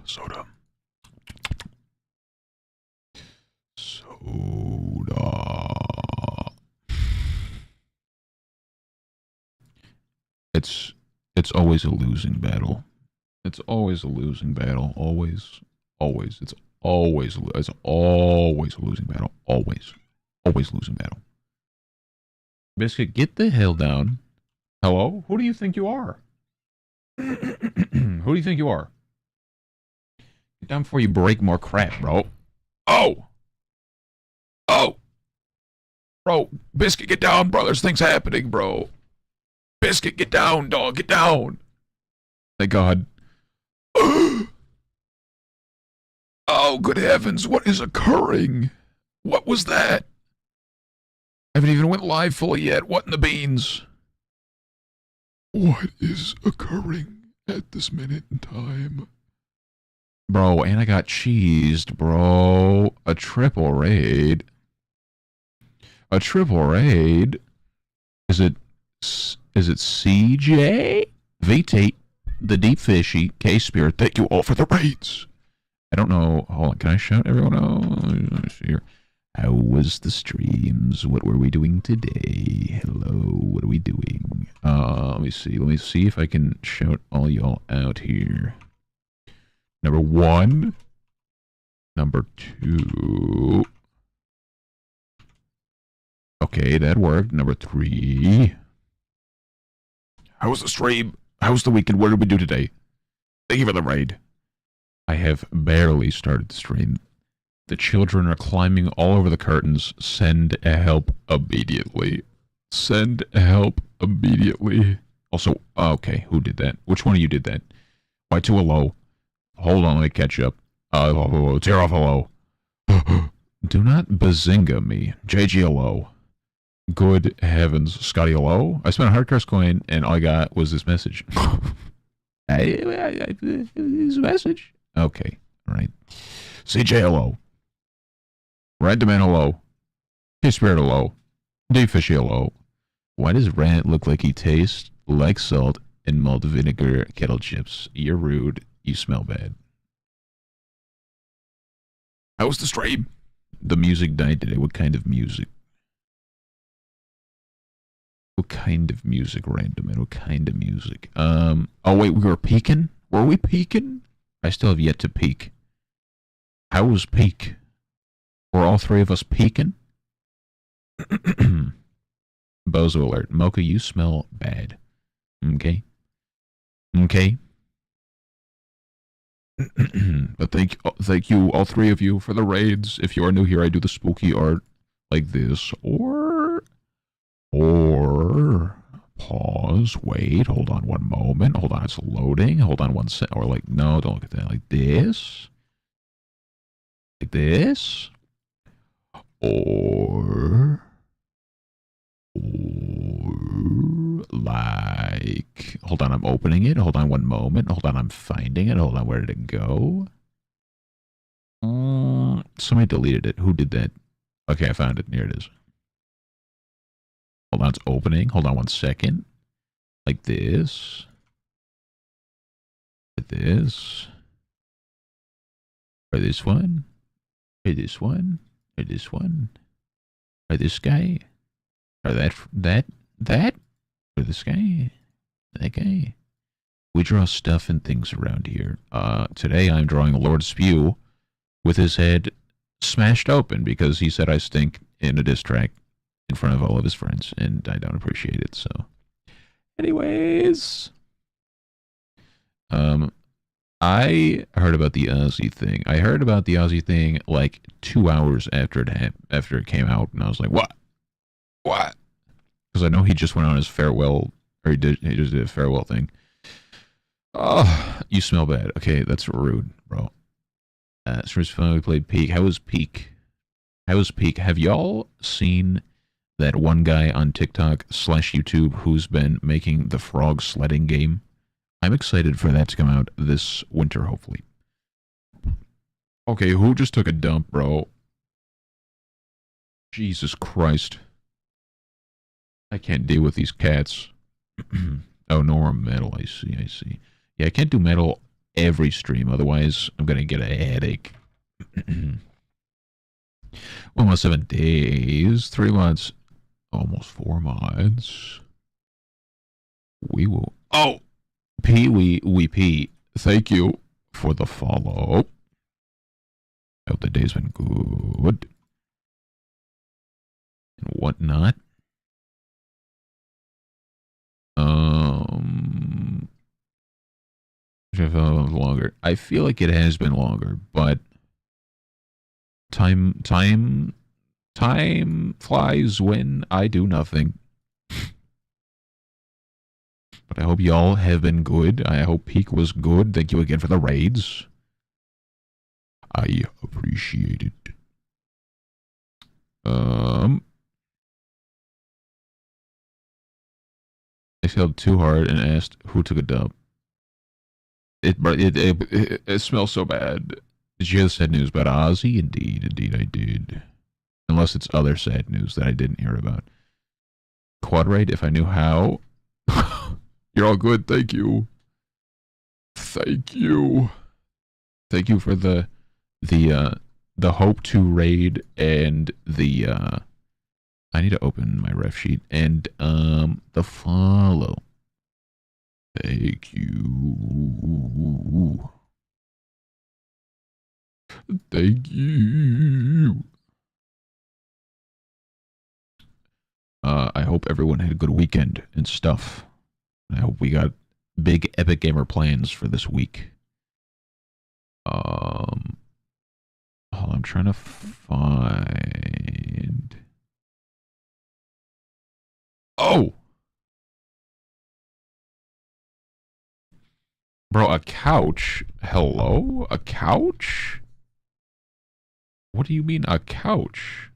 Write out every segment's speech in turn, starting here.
Soda. Soda. It's always a losing battle. It's always a losing battle. Always, always. It's always a losing battle. Always, always losing battle. Biscuit, get the hell down. Hello? Who do you think you are? Who do you think you are? Get down before you break more crap, bro. Oh! Oh! Bro, Biscuit, get down, bro. There's things happening, bro. Biscuit, get down, dog. Get down. Thank God. Oh, good heavens. What is occurring? What was that? I haven't even went live fully yet. What in the beans? What is occurring at this minute in time? Bro, and I got cheesed, bro. A triple raid. A triple raid? Is it CJ? VT, the Deep Fishy, K-Spirit, thank you all for the raids. I don't know. Hold on, can I shout everyone out? Let me see here. How was the streams? What were we doing today? Hello, what are we doing? Let me see. Let me see if I can shout all y'all out here. Number 1. Number 2. Okay, that worked. Number 3. How was the stream? How was the weekend? What did we do today? Thank you for the raid. I have barely started the stream. The children are climbing all over the curtains. Send help immediately. Send help immediately. Also, okay, who did that? Which one of you did that? Y2 hello. Hold on, let me catch up. Tear off hello. Do not bazinga me. JG hello. Good heavens, Scotty hello. I spent a hard curse coin and all I got was this message. This message. Okay, all right. CJ hello. Random man hello. K-Spirit hello. Deep Fishy hello. Why does Rant look like he tastes like salt and malt vinegar kettle chips? You're rude. You smell bad. How was the stream? The music died today. What kind of music? What kind of music, Random man? What kind of music? Oh wait, we were peeking? Were we peeking? I still have yet to peek. How was peek? Were all 3 of us peeking? Bozo alert. Mocha, you smell bad. Okay? Okay? But thank you, all 3 of you, for the raids. If you are new here, I do the spooky art like this. Or pause, wait, hold on one moment. Hold on, it's loading. Hold on one sec. Or like, no, don't look at that. Like this. Like this. Or like, hold on, I'm opening it. Hold on one moment. Hold on, I'm finding it. Hold on, where did it go? Somebody deleted it. Who did that? Okay, I found it. Here it is. Hold on, it's opening. Hold on one second. Like this. Like this. Or this one. Or this one. Or this one. Or this guy. Or that. Or this guy. That guy. We draw stuff and things around here. Today I'm drawing Lord Spew with his head smashed open because he said I stink in a diss track in front of all of his friends, and I don't appreciate it, so. Anyways. I heard about the Ozzy thing. I heard about the Ozzy thing like 2 hours after it came out, and I was like, what? What? Because I know he just went on his farewell, or he just did a farewell thing. Oh, you smell bad. Okay, that's rude, bro. Streams fun. We played Peak. How was Peak? How was Peak? Have y'all seen that one guy on TikTok/YouTube who's been making the frog sledding game? I'm excited for that to come out this winter, hopefully. Okay, who just took a dump, bro? Jesus Christ. I can't deal with these cats. Oh, Nora metal. I see, I see. Yeah, I can't do metal every stream, otherwise I'm gonna get a headache. 1 days, 3 months, almost 4 months. We will. Oh, Pee-wee, thank you for the follow. I hope the day's been good. And whatnot. Longer. I feel like it has been longer, but time flies when I do nothing. But I hope y'all have been good. I hope Peak was good. Thank you again for the raids. I appreciate it. I failed too hard and asked who took a dump. It smells so bad. Did you hear the sad news about Ozzy? Indeed I did. Unless it's other sad news that I didn't hear about. Quad raid if I knew how. You're all good, thank you. Thank you. Thank you for the hope to raid and the I need to open my ref sheet and the follow. Thank you. Thank you. I hope everyone had a good weekend and stuff. I hope we got big Epic Gamer plans for this week. I'm trying to find. Oh! Bro, a couch? Hello? A couch? What do you mean, a couch?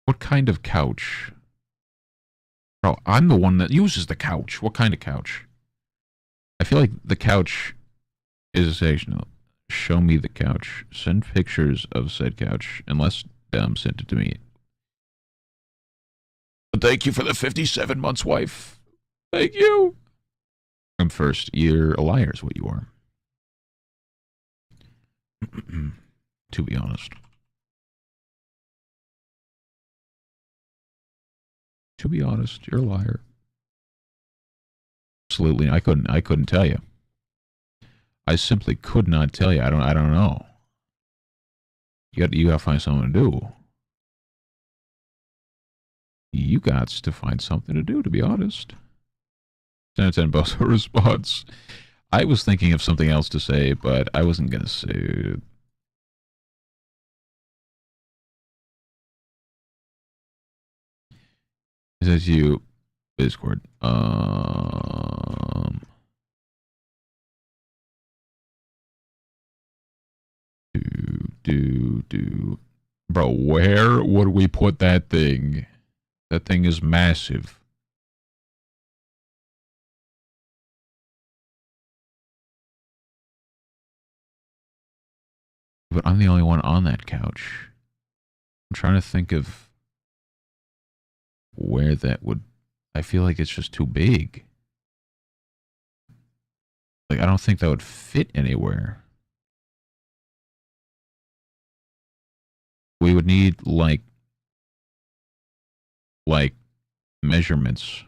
What kind of couch? Bro, I'm the one that uses the couch. What kind of couch? I feel like the couch is essential. Show me the couch. Send pictures of said couch. Unless Dom sent it to me. Thank you for the 57 months, wife. Thank you. I'm first. You're a liar is what you are. To be honest. To be honest, you're a liar. Absolutely, I couldn't tell you. I simply could not tell you. I don't know. You gotta find something to do. You got to find something to do, to be honest. 10 out of 10 both a response. I was thinking of something else to say, but I wasn't gonna say it. It says you, Discord. Bro, where would we put that thing? That thing is massive. But I'm the only one on that couch. I'm trying to think of where that would. I feel like it's just too big. Like, I don't think that would fit anywhere. We would need, like measurements.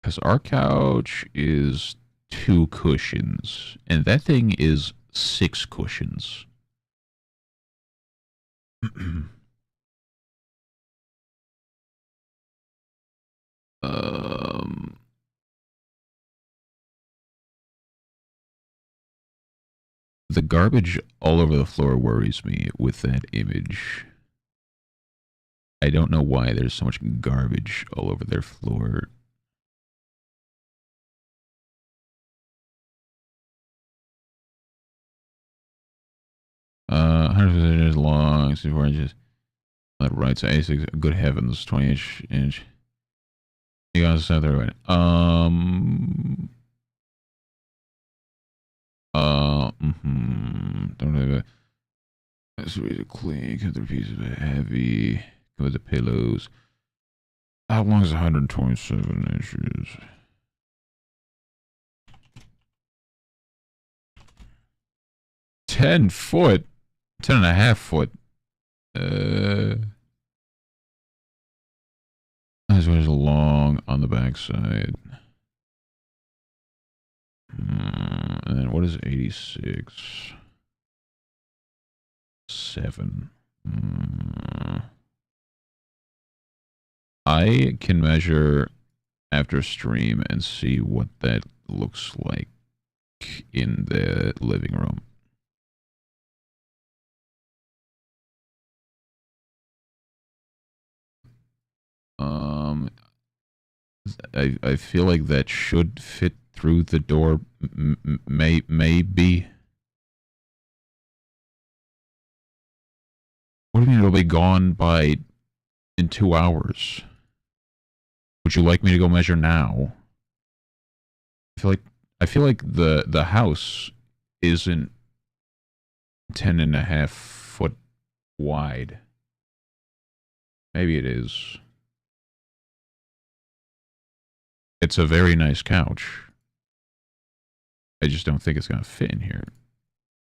Because our couch is 2 cushions, and that thing is 6 cushions. The garbage all over the floor worries me with that image. I don't know why there's so much garbage all over their floor. Hundreds of inches long, 64 inches. Left, right side, 86. Good heavens, 20 inch. You guys out there, right? Don't have a. That's a way to clean. Cut the piece of it heavy. Come with the pillows. How long is 127 inches? 10 foot. 10.5 foot. This was long on the backside. And then what is 86? 7. I can measure after stream and see what that looks like in the living room. I feel like that should fit through the door. Maybe. What do you mean it'll be gone by in 2 hours? Would you like me to go measure now? I feel like the house isn't 10.5 foot wide. Maybe it is. It's a very nice couch. I just don't think it's gonna fit in here.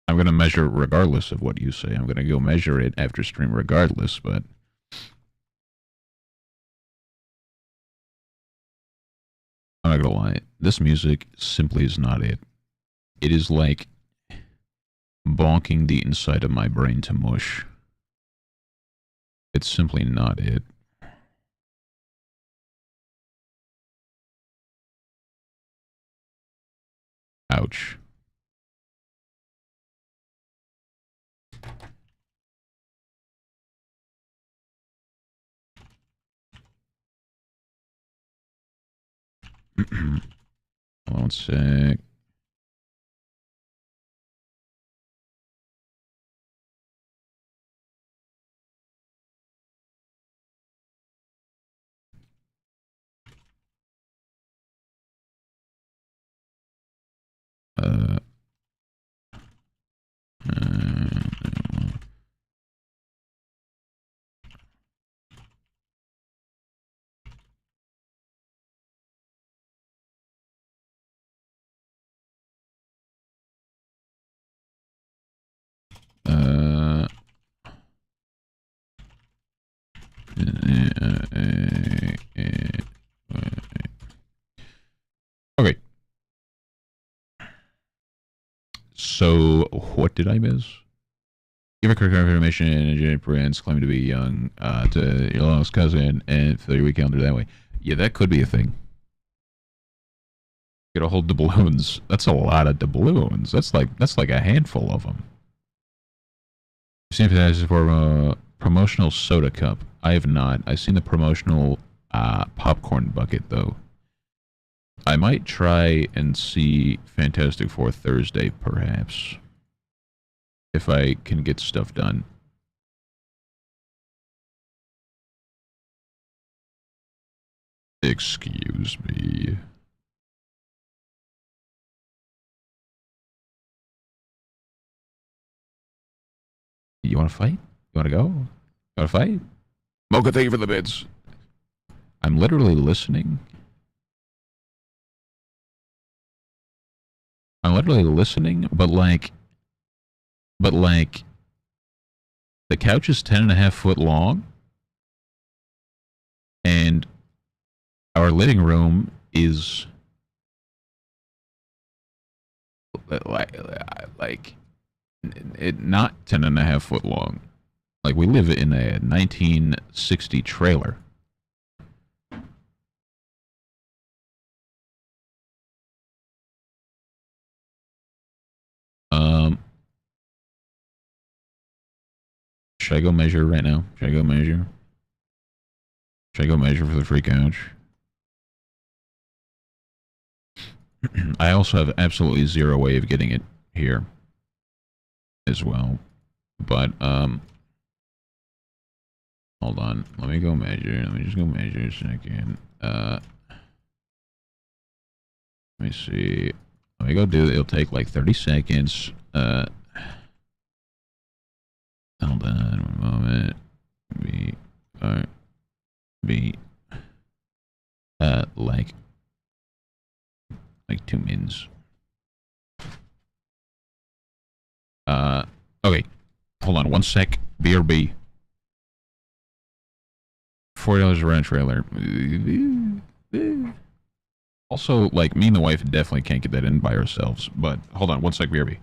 I'm gonna measure regardless of what you say. I'm gonna go measure it after stream regardless, but I'm not gonna lie. This music simply is not it. It is like bonking the inside of my brain to mush. It's simply not it. Ouch. Hold on 1 sec. Uh, okay. So, what did I miss? Give a correct information and Jenny Prince claim to be young to your longest cousin and fill your week calendar that way. Yeah, that could be a thing. Get a hold doubloons. That's a lot of doubloons. That's like a handful of them. Same thing as for a promotional soda cup. I have not. I've seen the promotional popcorn bucket though. I might try and see Fantastic Four Thursday, perhaps. If I can get stuff done. Excuse me. You want to fight? You want to go? You want to fight? Mocha, thank you for the bits. I'm literally listening. I'm literally listening, but like, the couch is 10.5 foot long, and our living room is like it not 10.5 foot long. Like we live in a 1960 trailer. Should I go measure right now? Should I go measure? Should I go measure for the free couch? I also have absolutely zero way of getting it here as well. But, hold on. Let me go measure. Let me just go measure a second. Let me see. Let me go do it. It'll take like 30 seconds. Hold on one moment. Like 2 mins. Okay. Hold on 1 sec. BRB. $40 a rent trailer. Also, like, me and the wife definitely can't get that in by ourselves. But hold on 1 sec, BRB.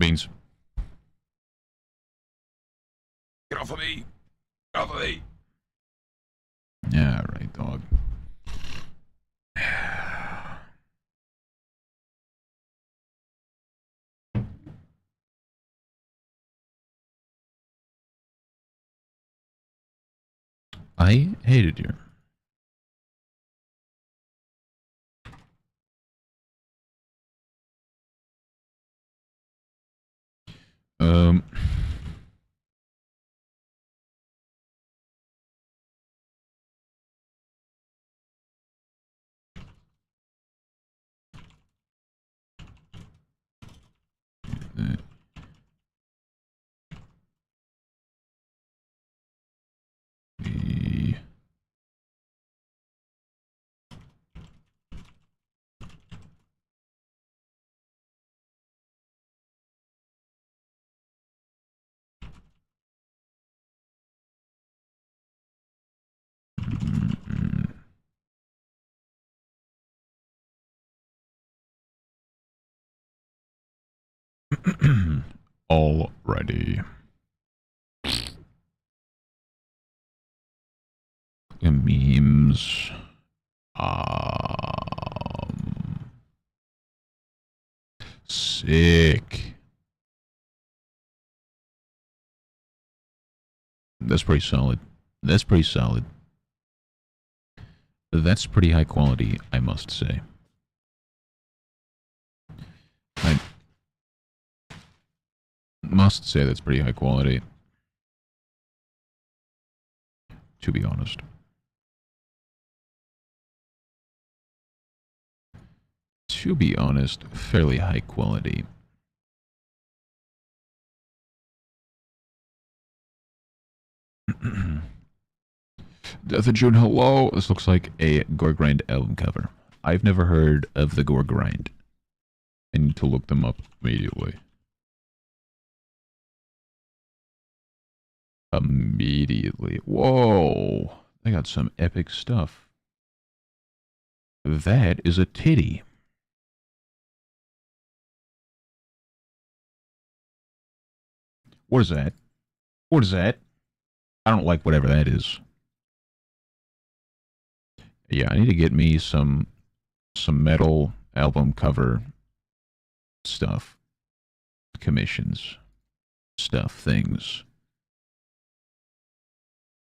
Beans. Get off of me! Get off of me! Yeah, right, dog. I hated you. Um... the... Alrighty. Memes. Sick. That's pretty solid. That's pretty solid. That's pretty high quality, I must say. I must say that's pretty high quality. To be honest. To be honest, fairly high quality. Death of June, hello. This looks like a Gore Grind album cover. I've never heard of the Gore Grind. I need to look them up immediately. Immediately. Whoa. They got some epic stuff. That is a titty. What is that? What is that? I don't like whatever that is. Yeah, I need to get me some metal album cover stuff. Commissions. Stuff, things.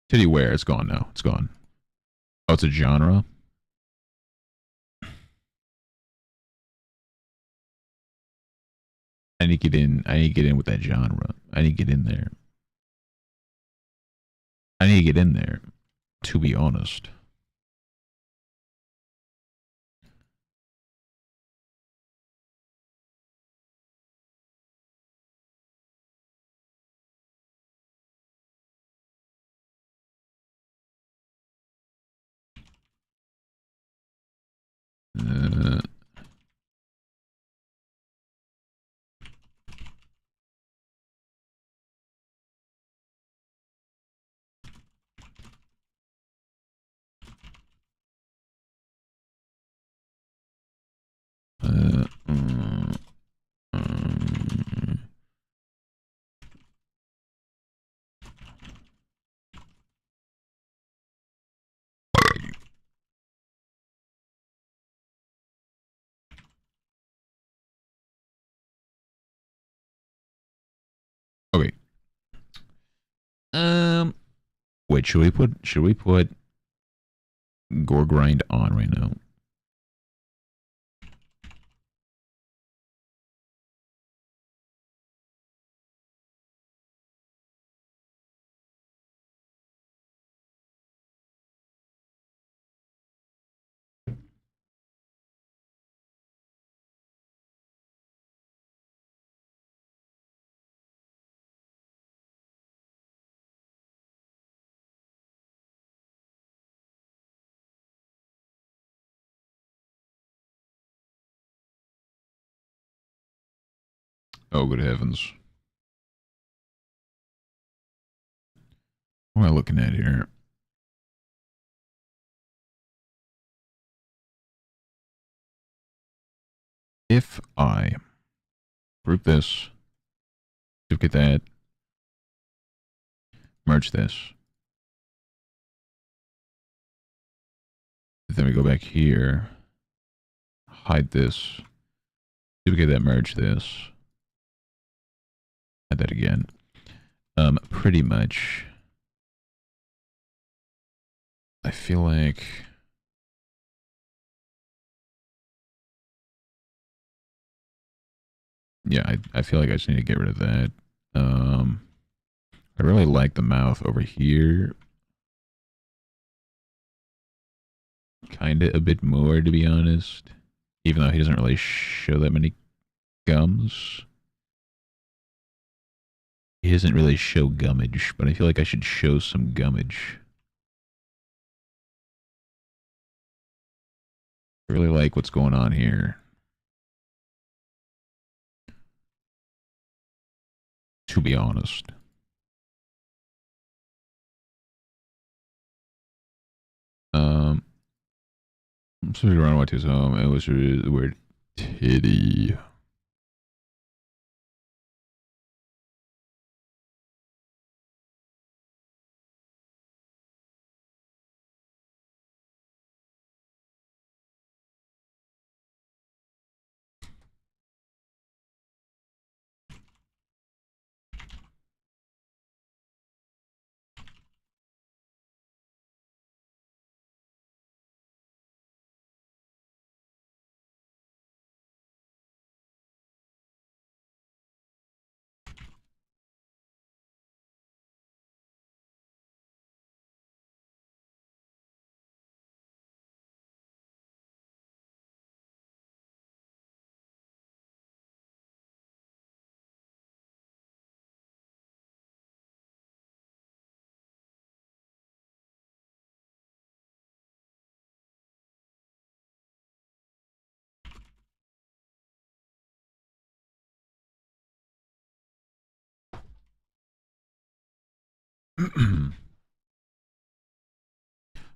Titty wear, it's gone now. It's gone. Oh, it's a genre? I need to get in. I need to get in with that genre. I need to get in there. I need to get in there, to be honest. Uh, uh, uh, okay. Wait, should we put Gore Grind on right now? Oh, good heavens. What am I looking at here? If I group this, duplicate that, merge this, then we go back here, hide this, duplicate that, merge this, hide that again. Pretty much I feel like... Yeah, I feel like I just need to get rid of that. I really like the mouth over here. Kinda a bit more, to be honest. Even though he doesn't really show that many gums. He doesn't really show gummage, but I feel like I should show some gummage. I really like what's going on here. To be honest. So we run to his home. It was the word titty.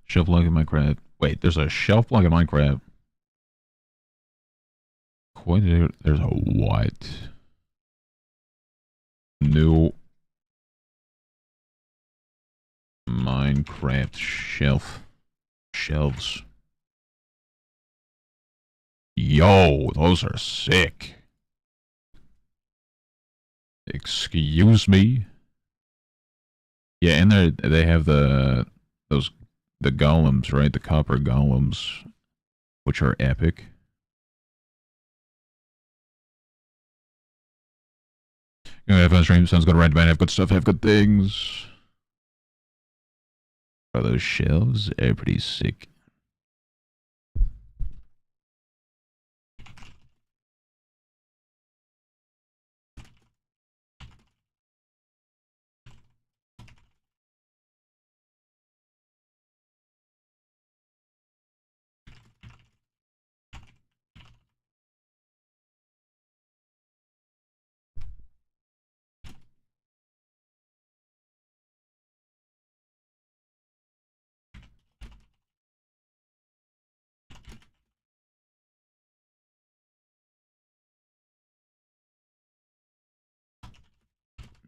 Shelf log in Minecraft. Wait, there's a shelf log in Minecraft. There's a what? New Minecraft shelves. Yo, those are sick. Excuse me. Yeah, and they have those the golems, right? The copper golems, which are epic. You know, have fun stream. Sounds good. Right, man. Have good stuff. Have good things. Bro, those shelves are pretty sick.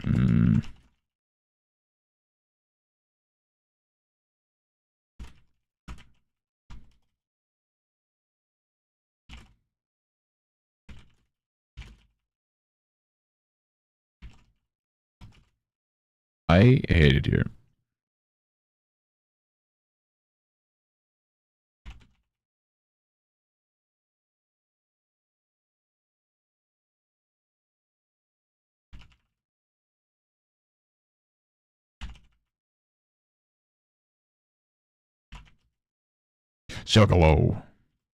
Mm. I hate it here. Silkalo.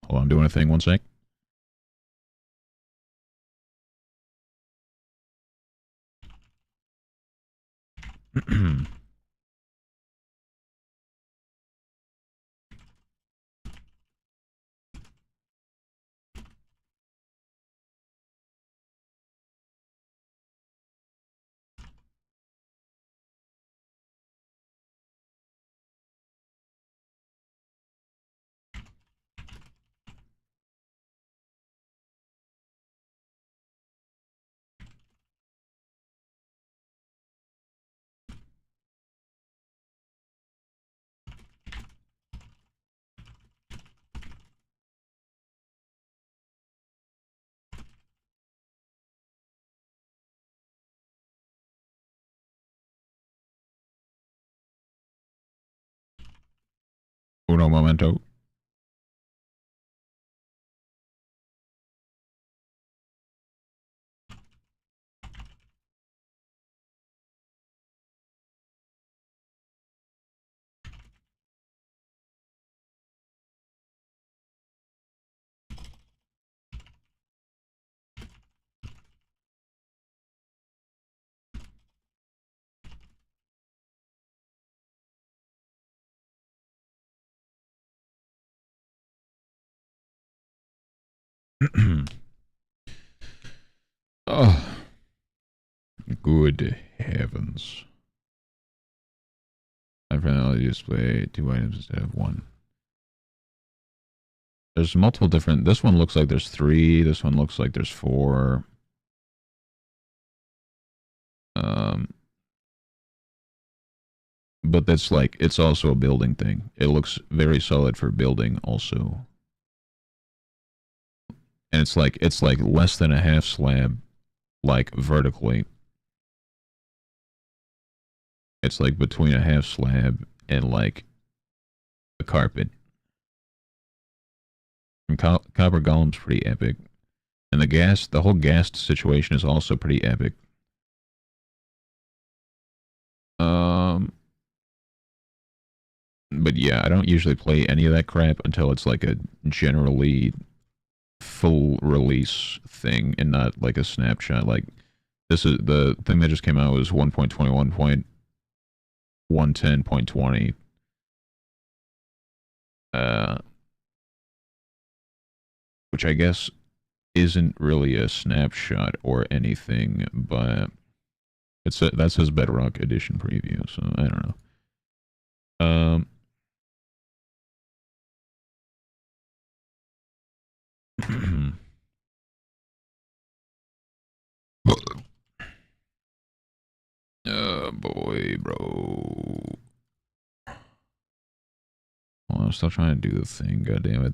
Hold on, I'm doing a thing. One sec. Uno momento. Oh, good heavens. I finally display 2 items instead of 1. There's multiple different... This one looks like there's 3. This one looks like there's 4. But that's like... It's also a building thing. It looks very solid for building also. And it's like less than a half slab, like vertically. It's like between a half slab and like a carpet. And Copper Golem's pretty epic. And the whole ghast situation is also pretty epic. But yeah, I don't usually play any of that crap until it's like a generally full release thing and not like a snapshot. Like, this is the thing that just came out was 1.21.110.20. Which I guess isn't really a snapshot or anything, but that's his Bedrock Edition preview, so I don't know. Oh boy, bro. Well, I'm still trying to do the thing, god damn it.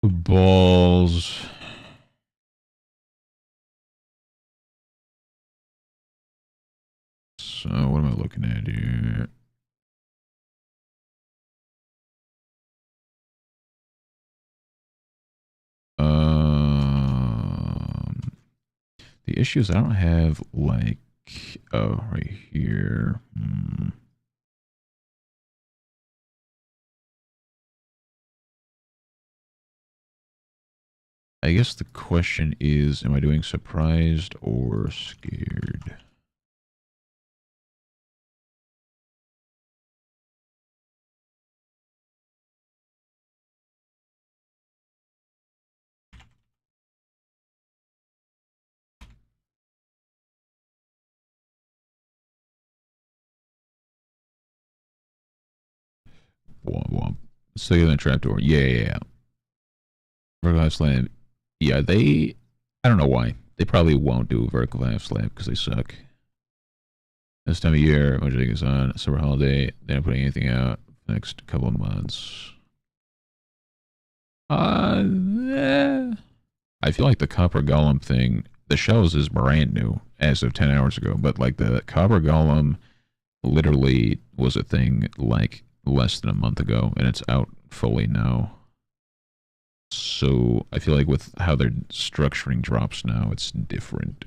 Balls. So, what am I looking at here? The issue is I don't have, like... Oh, right here. I guess the question is, am I doing surprised or scared? Womp womp. Still in the trapdoor. Yeah. Vertical half slab. Yeah, I don't know why. They probably won't do a vertical half slab because they suck. This time of year, much is on summer holiday. They're not putting anything out next couple of months. I feel like the Copper Golem thing, the shells is brand new as of 10 hours ago, but like the Copper Golem literally was a thing like less than a month ago, and it's out fully now. So I feel like with how they're structuring drops now, it's different.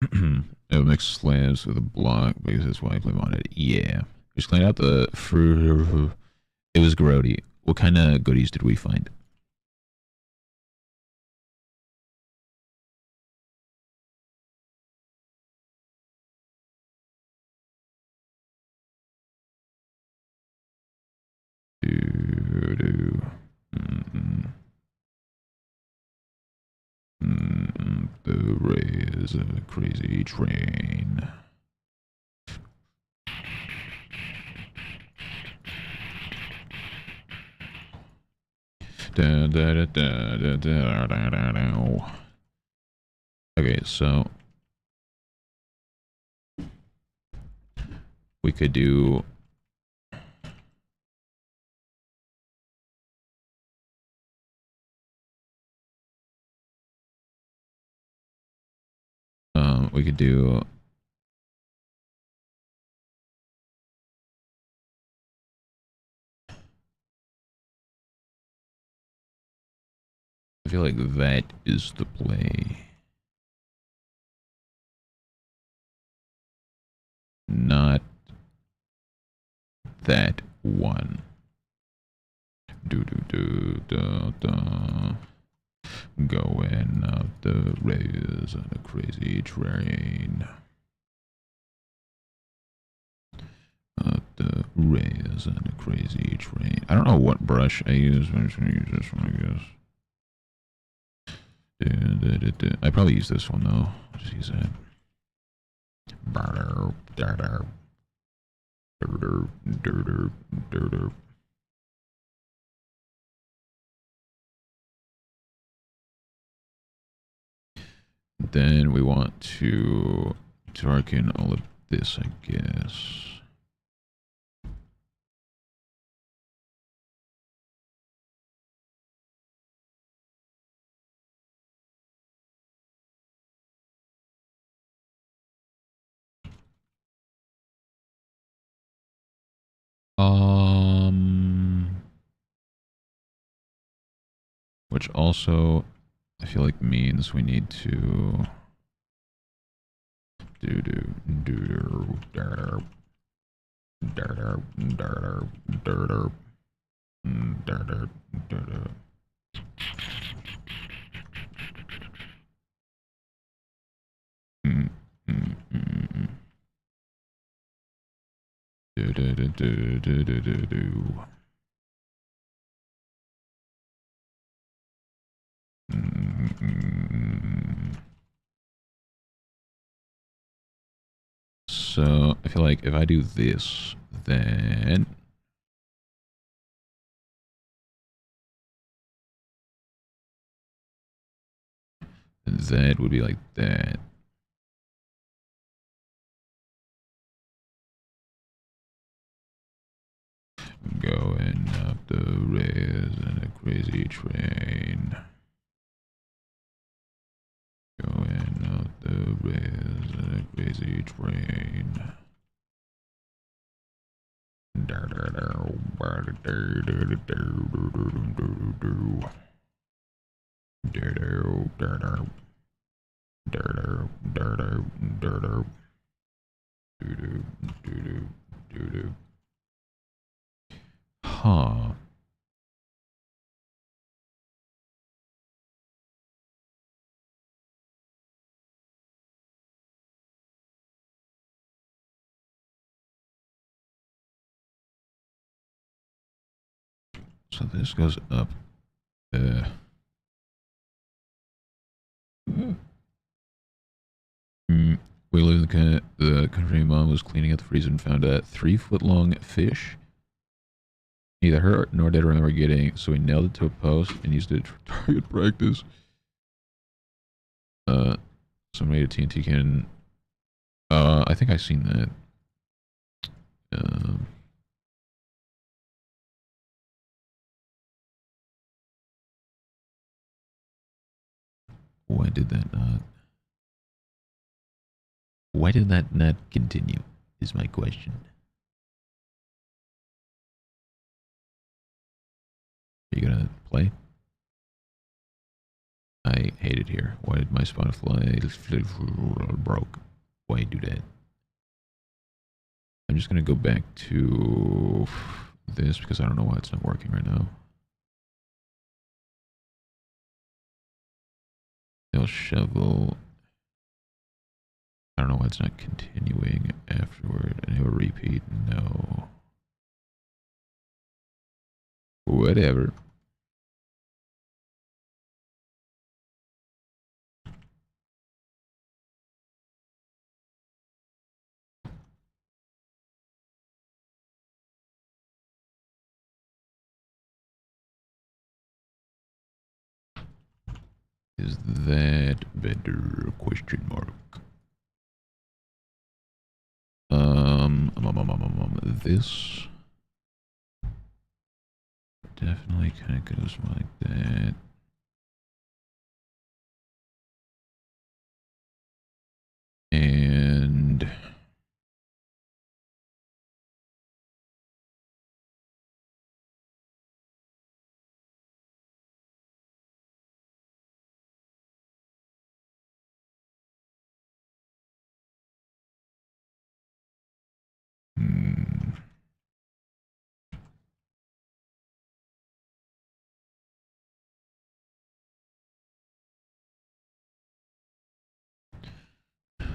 It'll mix slabs with a block because his wife live on it. Yeah. Just clean out the fruit. It was grody. What kind of goodies did we find? Do. The ray is a crazy train. Okay, so we could do we could do I feel like that is the play. Not that one. Do do do da da. Going up the rails on a crazy train. Up the rails on a crazy train. I don't know what brush I use. I'm just gonna use this one, I guess. I probably use this one though. I'll just use that. Then we want to darken all of this, I guess. Which also I feel like means we need to So I feel like if I do this, then that would be like that. Going up the rails in a crazy train. Going up the rails in a crazy train. Huh. So this goes up. We live in the country. Mom was cleaning out the freezer and found a 3-foot-long fish. Neither her nor dad remember getting, so we nailed it to a post and used it for target practice. Somebody at TNT can. I think I seen that. Why did that not? Why did that not continue? Is my question. Are you gonna play? I hate it here. Why did my Spotify broke? Why do that? I'm just gonna go back to this because I don't know why it's not working right now. They'll shovel. I don't know why it's not continuing afterward. And he'll repeat. No. Whatever. Is that better? Question mark. This definitely kind of goes like that. And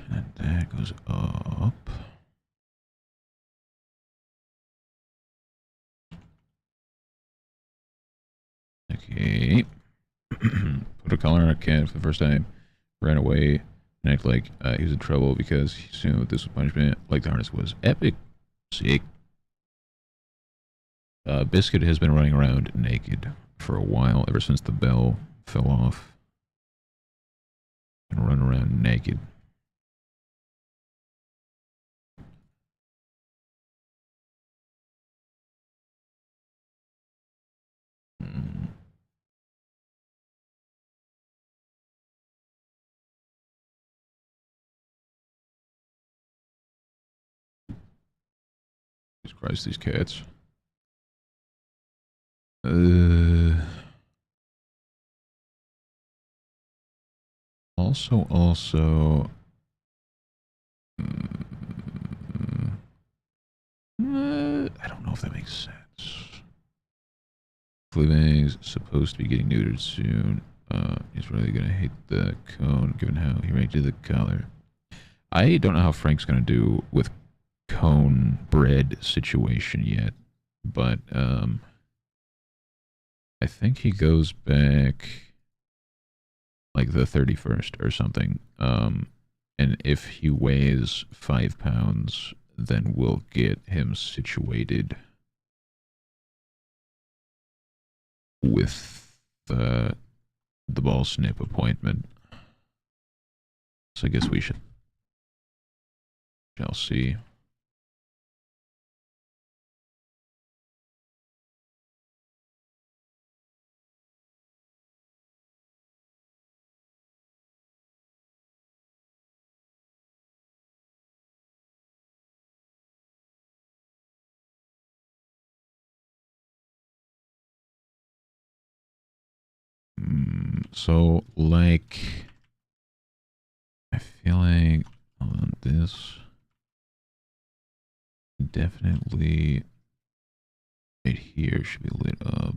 and that goes up. Okay. Put a collar on a cat for the first time. Ran away and act like he was in trouble because he assumed this was punishment. Like the harness was epic. Sick. Biscuit has been running around naked for a while, ever since the bell fell off. And run around naked. Mm. Jesus Christ, these cats. Also, I don't know if that makes sense. Fleabag's supposed to be getting neutered soon. He's really gonna hate the cone, given how he reacted to the collar. I don't know how Frank's gonna do with cone bread situation yet, but I think he goes back like the 31st or something. And if he weighs 5 pounds, then we'll get him situated with the ball snip appointment. So I guess we shall see. So, like, I feel like this definitely right here should be lit up.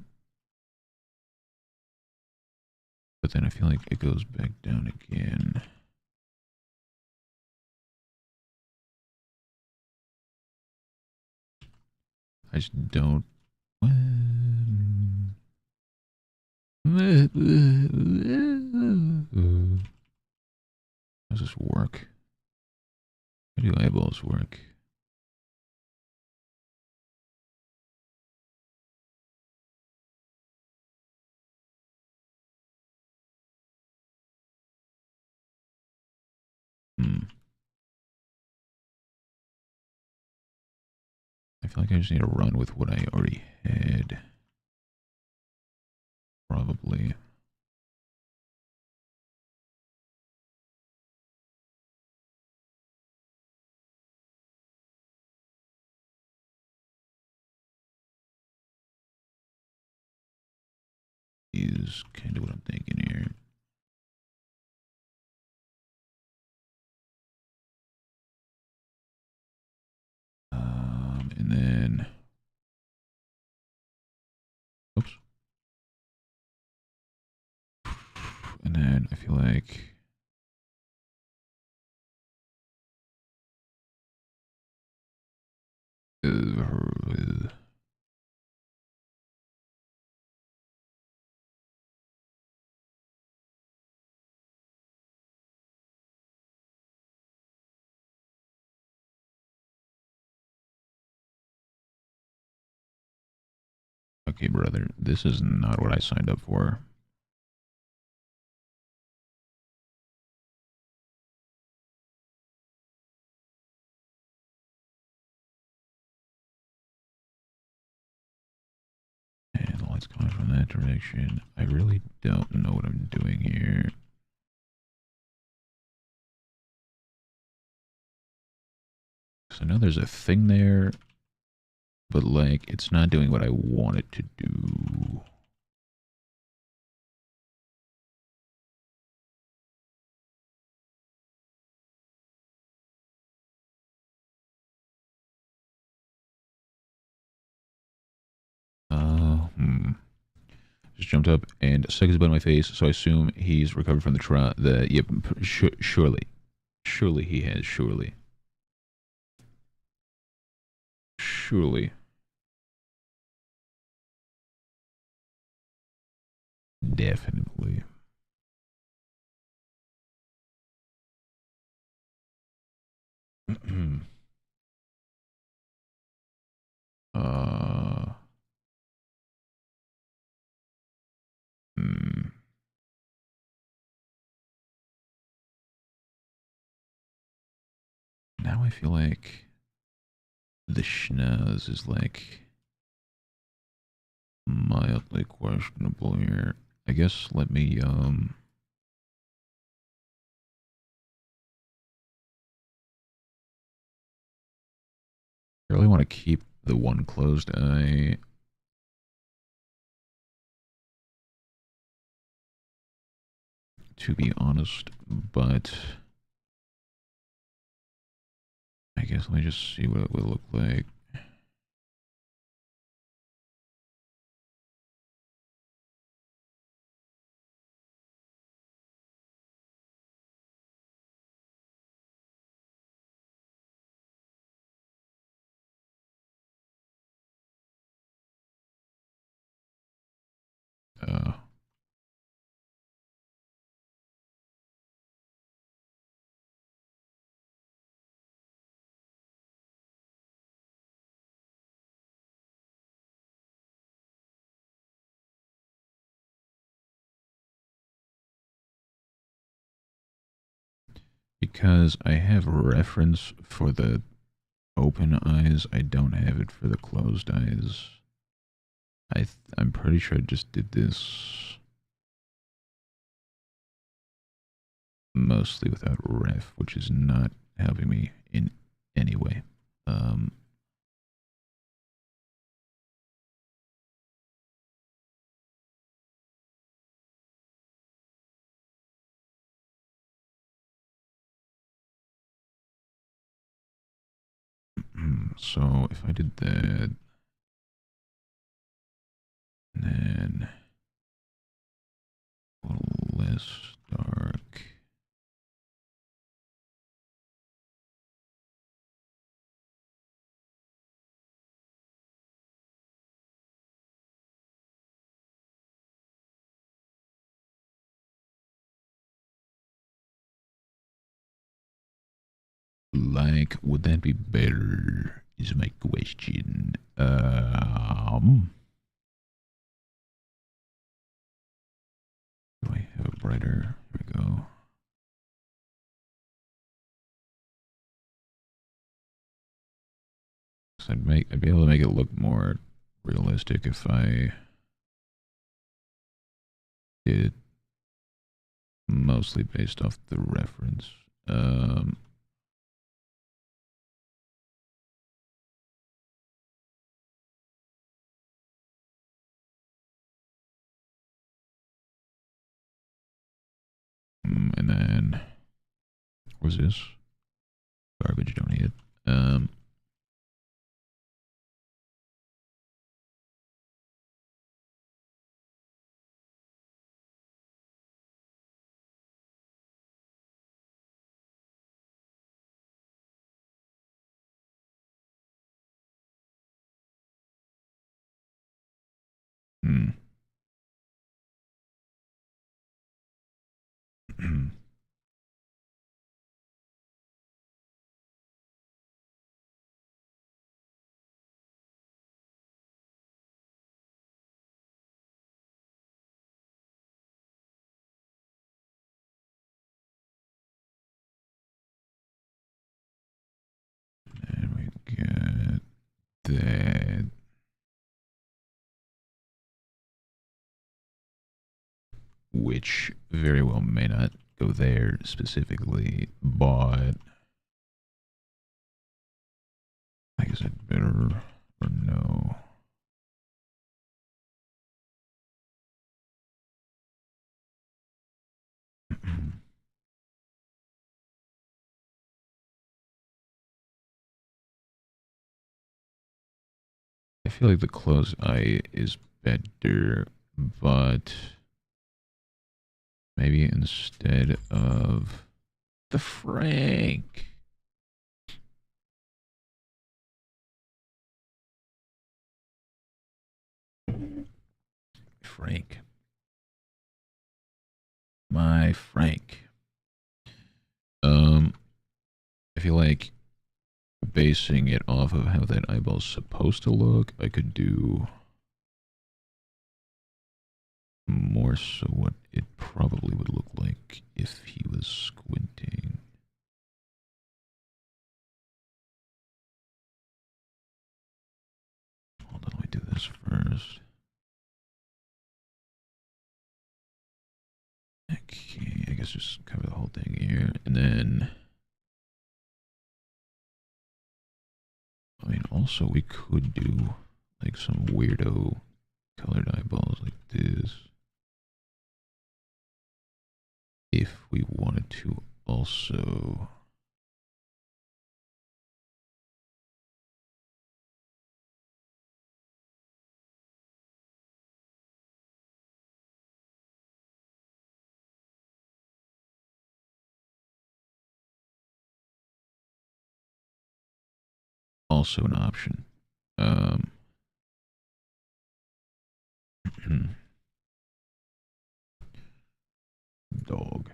But then I feel like it goes back down again. I just don't. How does this work? How do eyeballs work? I feel like I just need to run with what I already had. Probably. Is kind of what I'm thinking here. And then, oops. And then I feel like, okay, brother, this is not what I signed up for. And the light's coming from that direction. I really don't know what I'm doing here. So I know there's a thing there, but like it's not doing what I want it to do. Just jumped up and stuck his butt in my face, so I assume he's recovered from the trial. Yep, surely. Surely he has, surely. Surely. Definitely. uh, hmm. Now I feel like the schnoz is like mildly questionable here. I guess let me I really want to keep the one closed eye. To be honest, but I guess let me just see what it would look like. Uh, because I have a reference for the open eyes, I don't have it for the closed eyes. I'm pretty sure I just did this mostly without ref, which is not helping me in any way. Um, so if I did that, and then a little less dark. Like, would that be better? Is my question. Do I have a brighter? Here we go. So I'd be able to make it look more realistic if I did it mostly based off the reference. And then what's this? Garbage, don't eat it. Hmm. And we get that. Which very well may not go there specifically, but I guess I'd better or no. I feel like the closed eye is better, but maybe instead of the Frank. Frank. My Frank. Um, I feel like basing it off of how that eyeball's supposed to look, I could do more so what it probably would look like if he was squinting. Hold on, let me do this first. Okay, I guess just cover the whole thing here, and then I mean, also we could do like some weirdo colored eyeballs like this if we wanted to also. Also an option. Um, dog.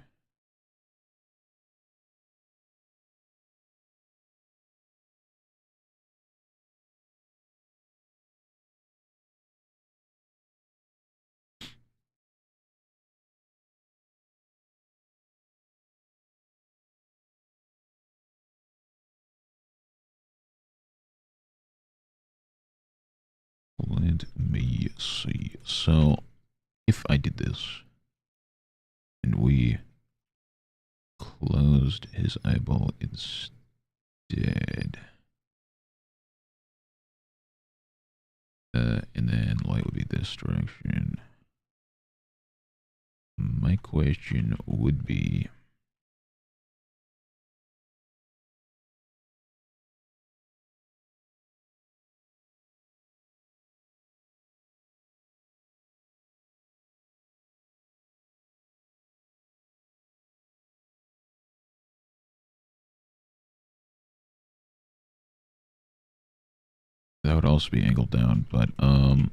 Let me see. So, if I did this and we closed his eyeball instead, and then light would be this direction. My question would be, that would also be angled down, but hmm.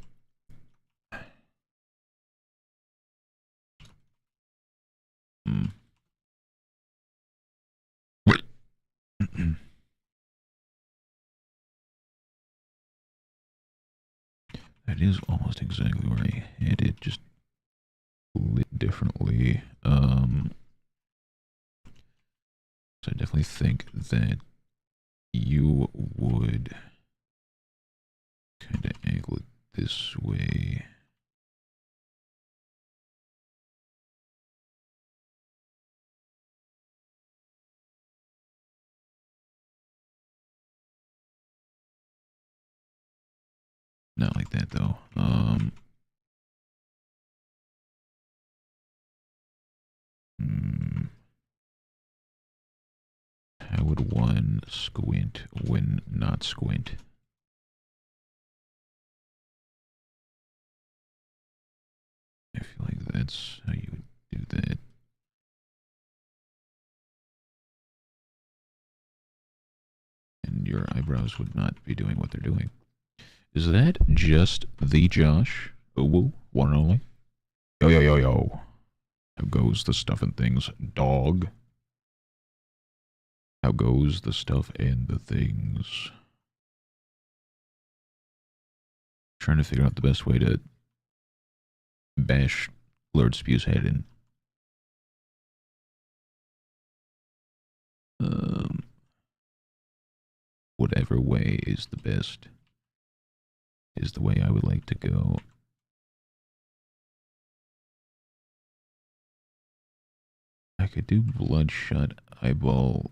That is almost exactly where I had it, just lit differently. So I definitely think that you would kind of angle it this way. Not like that though. Hmm, how would one squint when not squint? I feel like that's how you would do that. And your eyebrows would not be doing what they're doing. Is that just the Josh? Woo, one and only. Yo, yo, yo, yo. How goes the stuff and things, dog? How goes the stuff and the things? Trying to figure out the best way to bash Lord Spew's head in. Whatever way is the best is the way I would like to go. I could do Bloodshot Eyeball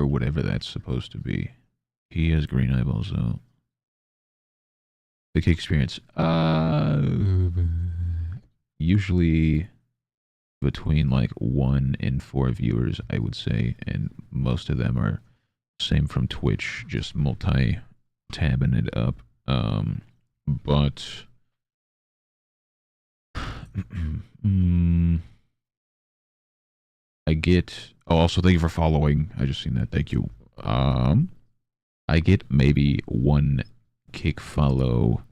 or whatever that's supposed to be. He has green eyeballs though. The kick experience. Usually between like 1 and 4 viewers, I would say, and most of them are same from Twitch, just multi-tabbing it up. But I get. Oh, also thank you for following. I just seen that. Thank you. I get maybe 1 kick follow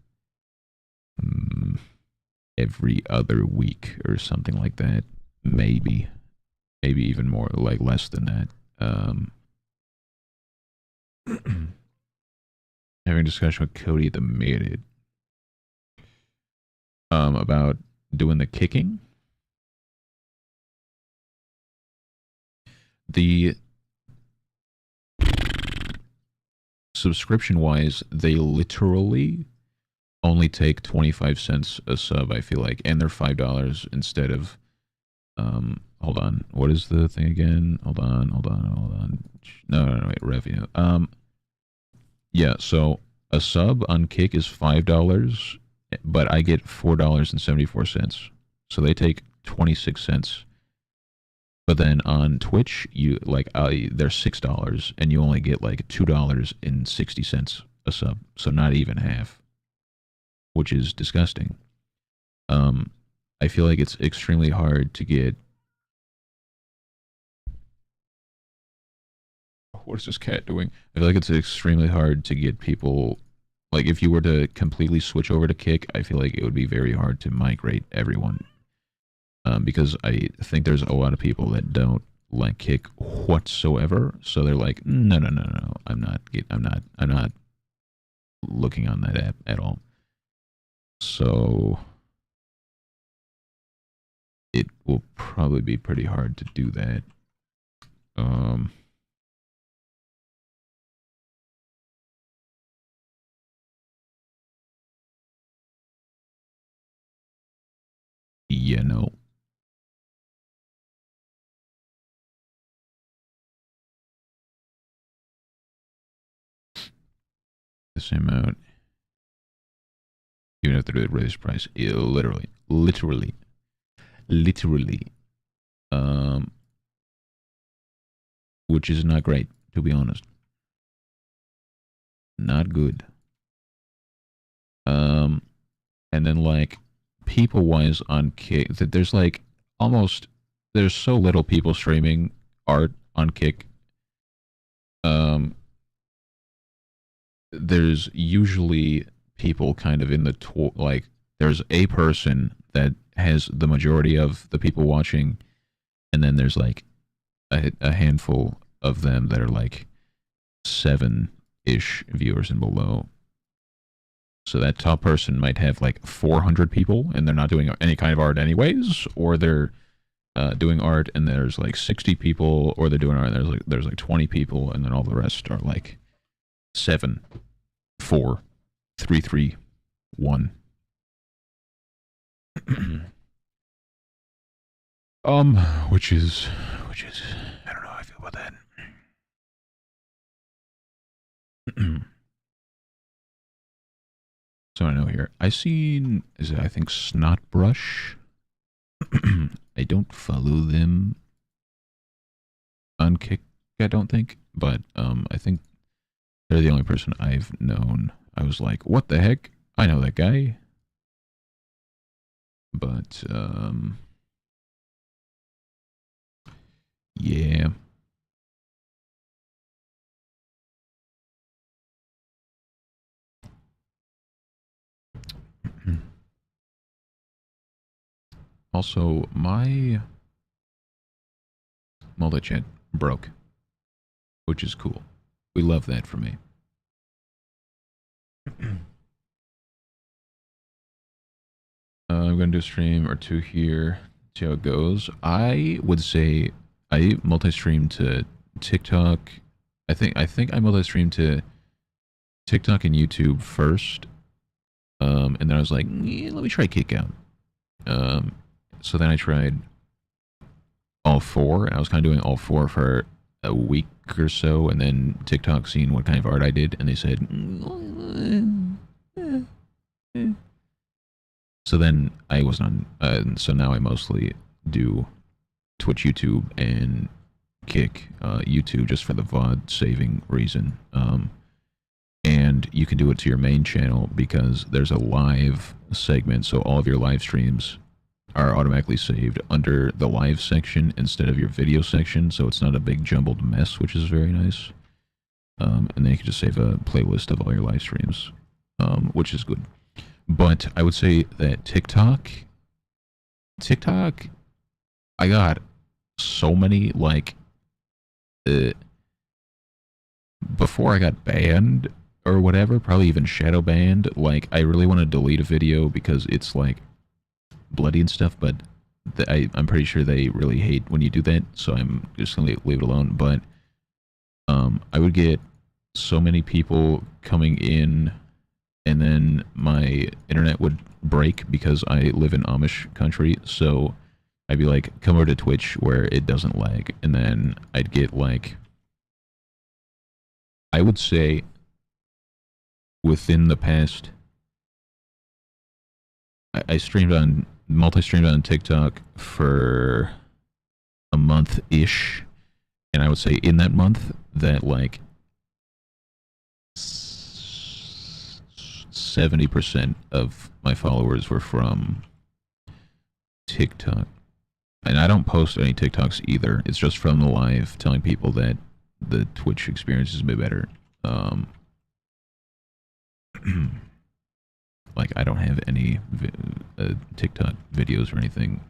every other week or something like that. Maybe even more, like less than that. Having a discussion with Cody at the minute about doing the kicking. The subscription wise, they literally only take 25 cents a sub, I feel like, and they're $5 instead of hold on, what is the thing again? Hold on. No, wait, revenue. Yeah, so a sub on Kick is $5, but I get $4.74. So they take 26 cents. But then on Twitch, you like they're $6, and you only get like $2.60 a sub, so not even half, which is disgusting. I feel like it's extremely hard to get. What is this cat doing? I feel like it's extremely hard to get people. Like if you were to completely switch over to Kick, I feel like it would be very hard to migrate everyone. Because I think there's a lot of people that don't like Kick whatsoever. So they're like, no, I'm not looking on that app at all. So it will probably be pretty hard to do that. Yeah, no. The same amount. Even if they're the raise price. Literally. Which is not great, to be honest. Not good. And then like people wise on Kick, that there's like almost there's so little people streaming art on Kick. There's usually people kind of in the like there's a person that has the majority of the people watching, and then there's like a handful of them that are like 7-ish viewers and below. So that top person might have like 400 people, and they're not doing any kind of art anyways, or they're doing art and there's like 60 people, or they're doing art and there's like 20 people, and then all the rest are like 7, 4, 3, 3, 1. Which is I don't know how I feel about that. So I know here. I seen is it, I think Snotbrush. I don't follow them on Kick, I don't think, but I think they're the only person I've known. I was like, what the heck? I know that guy. But yeah. Also, my multi-chat broke, which is cool. We love that for me. I'm going to do a stream or two here, see how it goes. I would say I multi-stream to TikTok. I think I multi-stream to TikTok and YouTube first. And then I was like, yeah, let me try Kick Out. Um, so then I tried all four, and I was kind of doing all four for a week or so, and then TikTok seen what kind of art I did, and they said, so then I wasn't on, so now I mostly do Twitch, YouTube, and Kick YouTube just for the VOD saving reason. And you can do it to your main channel because there's a live segment, so all of your live streams are automatically saved under the live section instead of your video section, so it's not a big jumbled mess, which is very nice. And then you can just save a playlist of all your live streams, which is good. But I would say that TikTok, I got so many, like, before I got banned or whatever, probably even shadow banned, like, I really want to delete a video because it's, like, bloody and stuff, but I'm pretty sure they really hate when you do that, so I'm just gonna leave it alone. But I would get so many people coming in, and then my internet would break because I live in Amish country, so I'd be like, come over to Twitch where it doesn't lag, and then I'd get, like, I would say within the past, I streamed on multi-streamed on TikTok for a month-ish, and I would say in that month that, like, 70% of my followers were from TikTok. And I don't post any TikToks either. It's just from the live telling people that the Twitch experience is a bit better. Like, I don't have any TikTok videos or anything.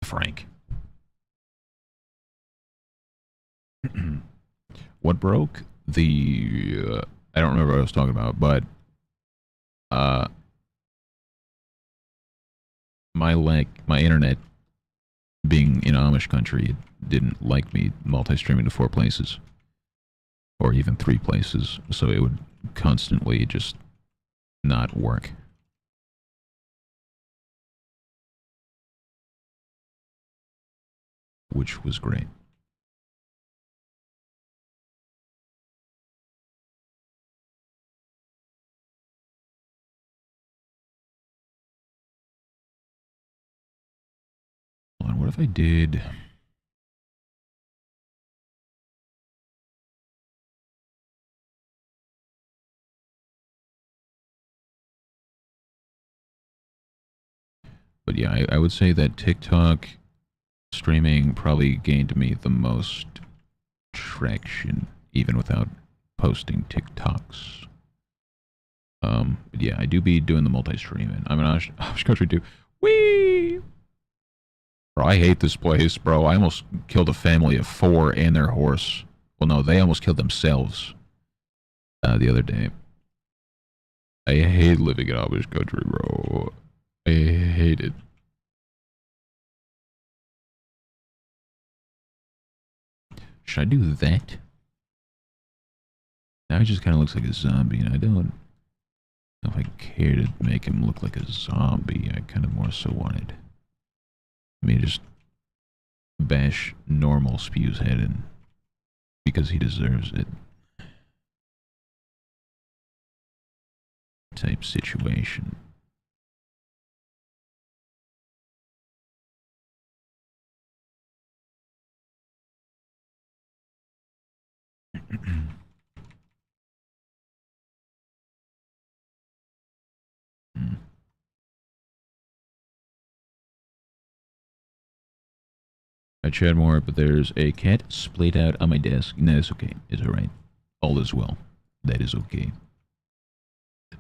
Frank. What broke? I don't remember what I was talking about, but my internet being in Amish country, it didn't like me multi-streaming to 4 places or even 3 places, so it would constantly just not work. Which was great. Hold on, what if I did... But yeah, I would say that TikTok streaming probably gained me the most traction, even without posting TikToks. But yeah, I do be doing the multi-streaming. I'm in Amish country too. Whee! Bro, I hate this place, bro. I almost killed a family of 4 and their horse. Well, no, they almost killed themselves the other day. I hate living in Amish country, bro. I hate it. Should I do that? Now he just kind of looks like a zombie, and I don't know if I care to make him look like a zombie. I kind of more so wanted me to just bash normal Spew's head in because he deserves it. Type situation. I chat more, but there's a cat splayed out on my desk. No, it's okay. It's alright. All is well. That is okay.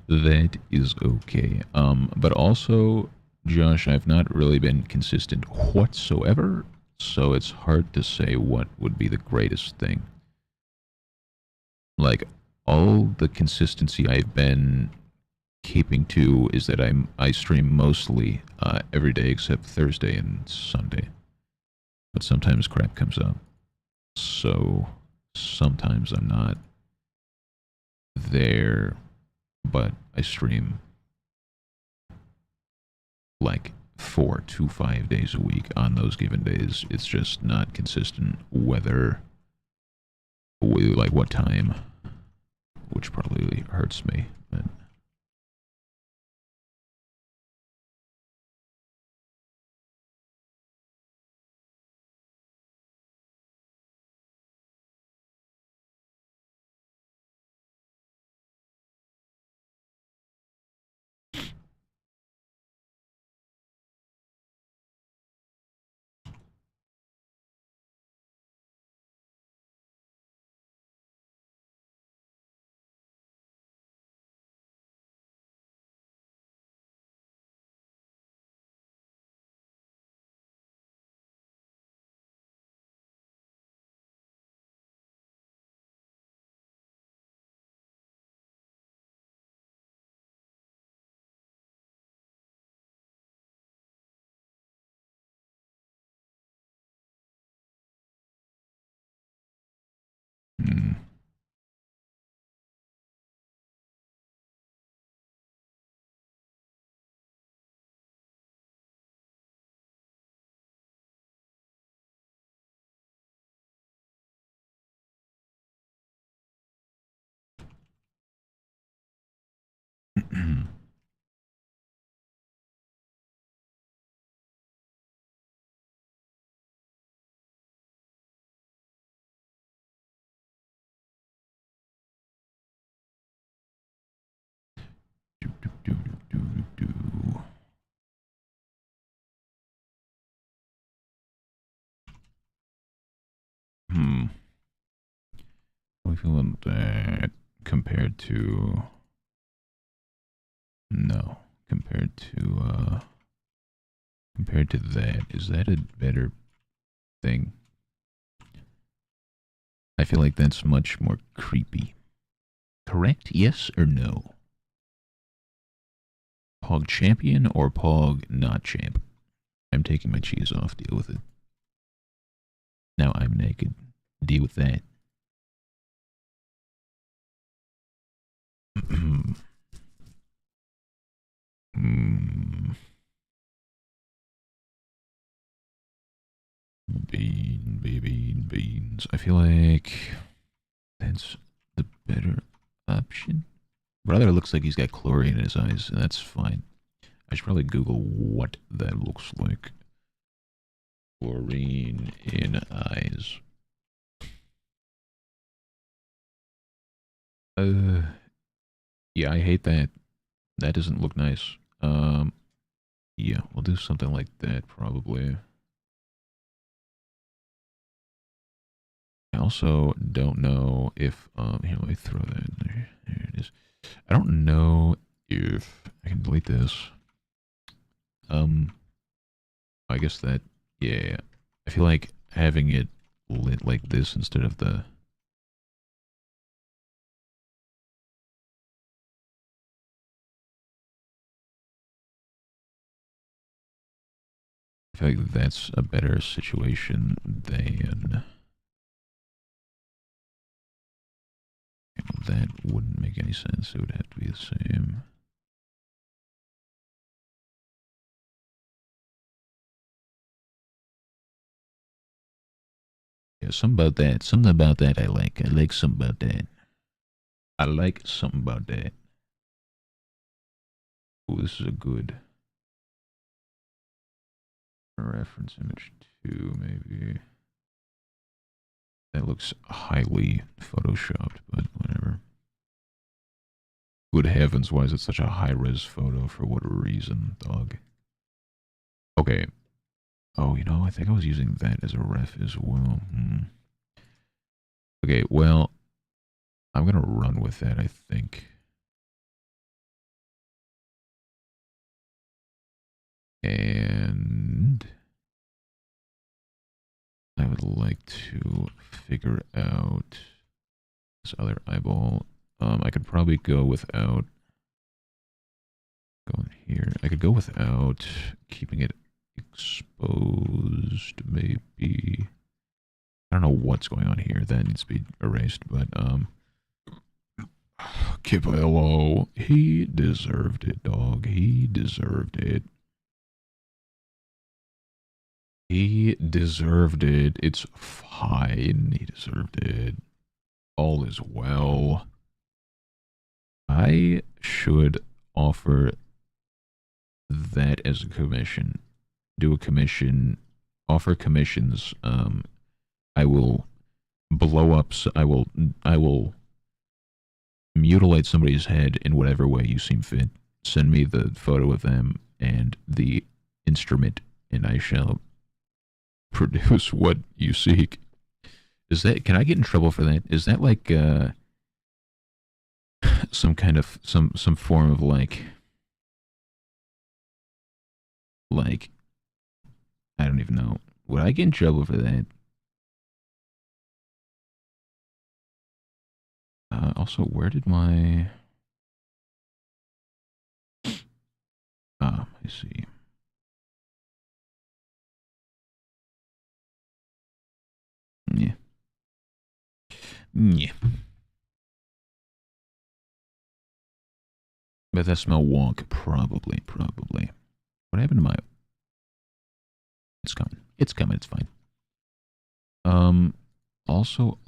That is okay. But also, Josh, I've not really been consistent whatsoever, so it's hard to say what would be the greatest thing. Like, all the consistency I've been keeping to is that I stream mostly every day except Thursday and Sunday. But sometimes crap comes up. So sometimes I'm not there, but I stream like 4 to 5 days a week on those given days. It's just not consistent whether, like what time, which probably hurts me. But hmm. Do, do, do, do, do, do. Hmm. What do you feel about that compared to no, compared to that? Is that a better thing? I feel like that's much more creepy. Correct? Yes or no? Pog champion or Pog not champ? I'm taking my cheese off. Deal with it. Now I'm naked. Deal with that. Mm, beans. I feel like that's the better option. Brother looks like he's got chlorine in his eyes, and that's fine. I should probably Google what that looks like. Chlorine in eyes. Yeah, I hate that. That doesn't look nice. Yeah, we'll do something like that probably. I also don't know if here, let me throw that in there. There it is. I don't know if I can delete this. I guess that, yeah. I feel like having it lit like this instead of the. I feel like that's a better situation than. That wouldn't make any sense. It would have to be the same. Yeah, something about that. Something about that I like. I like something about that. I like something about that. Oh, this is a good reference image too, maybe. That looks highly photoshopped, but whatever. Good heavens, why is it such a high-res photo? For what reason, dog? Okay. Oh, you know, I think I was using that as a ref as well. Okay, well, I'm gonna run with that, I think. And I would like to figure out this other eyeball. I could probably go without going here. I could go without keeping it exposed, maybe. I don't know what's going on here. That needs to be erased, but Kivello, he deserved it, dog. He deserved it. He deserved it. It's fine. He deserved it. All is well. I should offer that as a commission. Do a commission. Offer commissions. I will blow up. I will mutilate somebody's head in whatever way you seem fit. Send me the photo of them and the instrument, and I shall produce what you seek. Is that? Can I get in trouble for that? Is that like some kind of some form of like I don't even know. Would I get in trouble for that? Also, where did my I see. Yeah. Yeah. But that smell wonk, probably. What happened to my it's coming. It's coming, it's fine. Also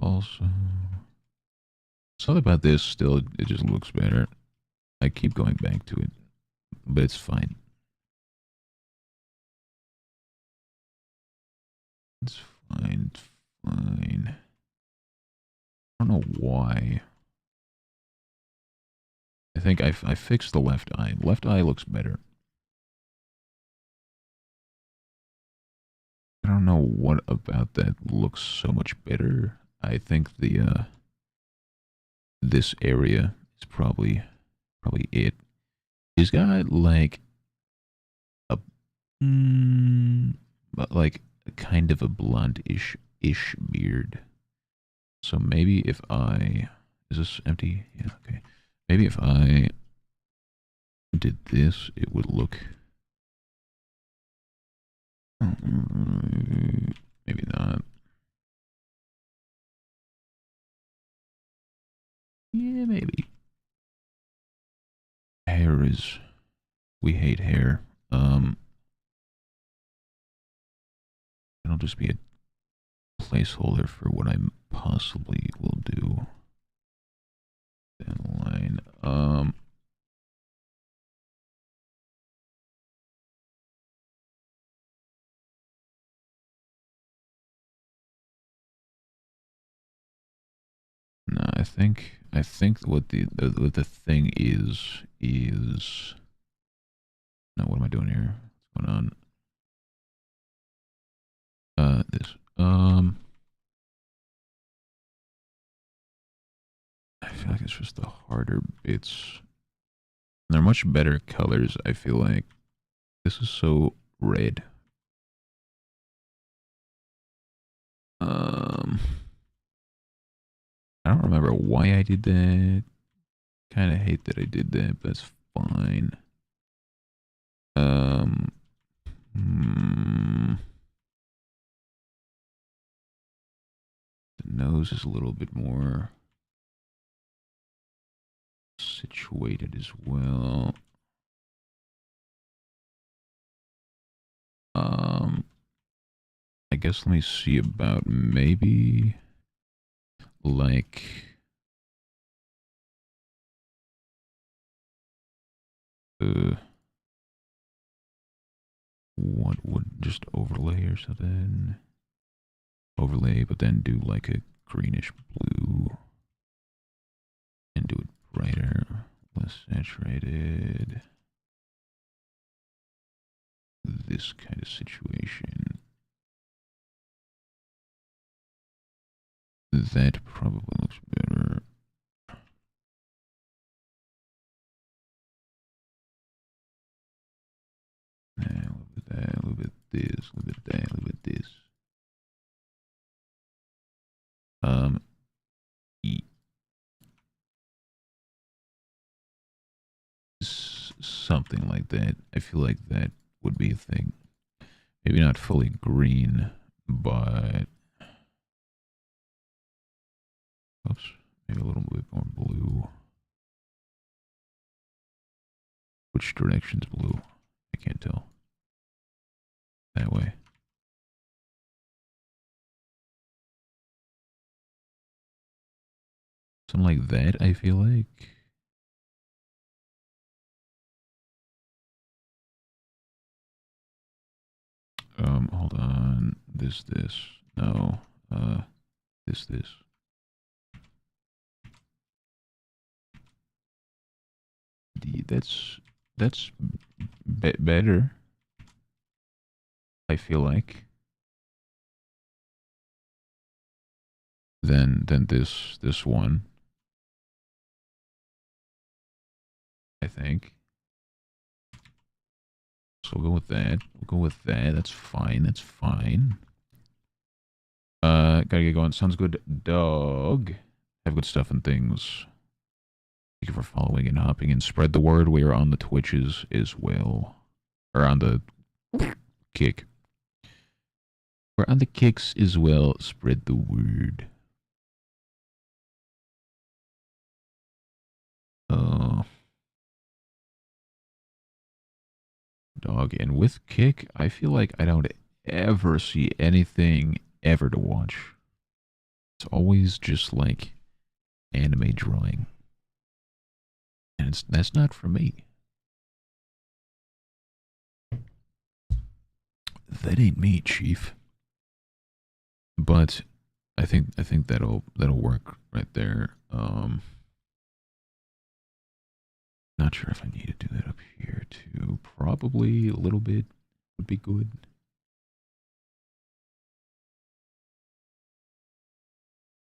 something about this still it just looks better. I keep going back to it, but it's fine. It's fine. It's fine. I don't know why. I think I fixed the left eye. Left eye looks better. I don't know what about that looks so much better. I think the this area is probably it. He's got like a but like a kind of a blonde-ish beard. So maybe if I is this empty? Yeah, okay. Maybe if I did this, it would look maybe not. Yeah, maybe. Hair is we hate hair. It'll just be a placeholder for what I possibly will do down the line. No, I think what the thing is no. What am I doing here? What's going on? This. I feel like it's just the harder bits. They're much better colors. I feel like this is so red. I don't remember why I did that. Kind of hate that I did that, but that's fine. Hmm. The nose is a little bit more situated as well. I guess let me see about maybe like what would just overlay or something? Overlay, but then do like a greenish blue and do it brighter, less saturated. This kind of situation. That probably looks better. A little bit that, a little bit this, a little bit that, a little bit this. E- something like that. I feel like that would be a thing. Maybe not fully green, but oops, maybe a little bit more blue. Which direction's blue? I can't tell. That way. Something like that, I feel like. Hold on. This. No. This. That's better. I feel like than this one. I think. So we'll go with that. We'll go with that. That's fine. That's fine. Gotta get going. Sounds good, dog. Have good stuff and things. Thank you for following and hopping and spread the word. We are on the Twitches as well. Or on the kick. We're on the kicks as well. Spread the word. Dog. And with kick, I feel like I don't ever see anything ever to watch. It's always just like anime drawing. And that's not for me. That ain't me, Chief. But I think that'll work right there. Not sure if I need to do that up here too. Probably a little bit would be good.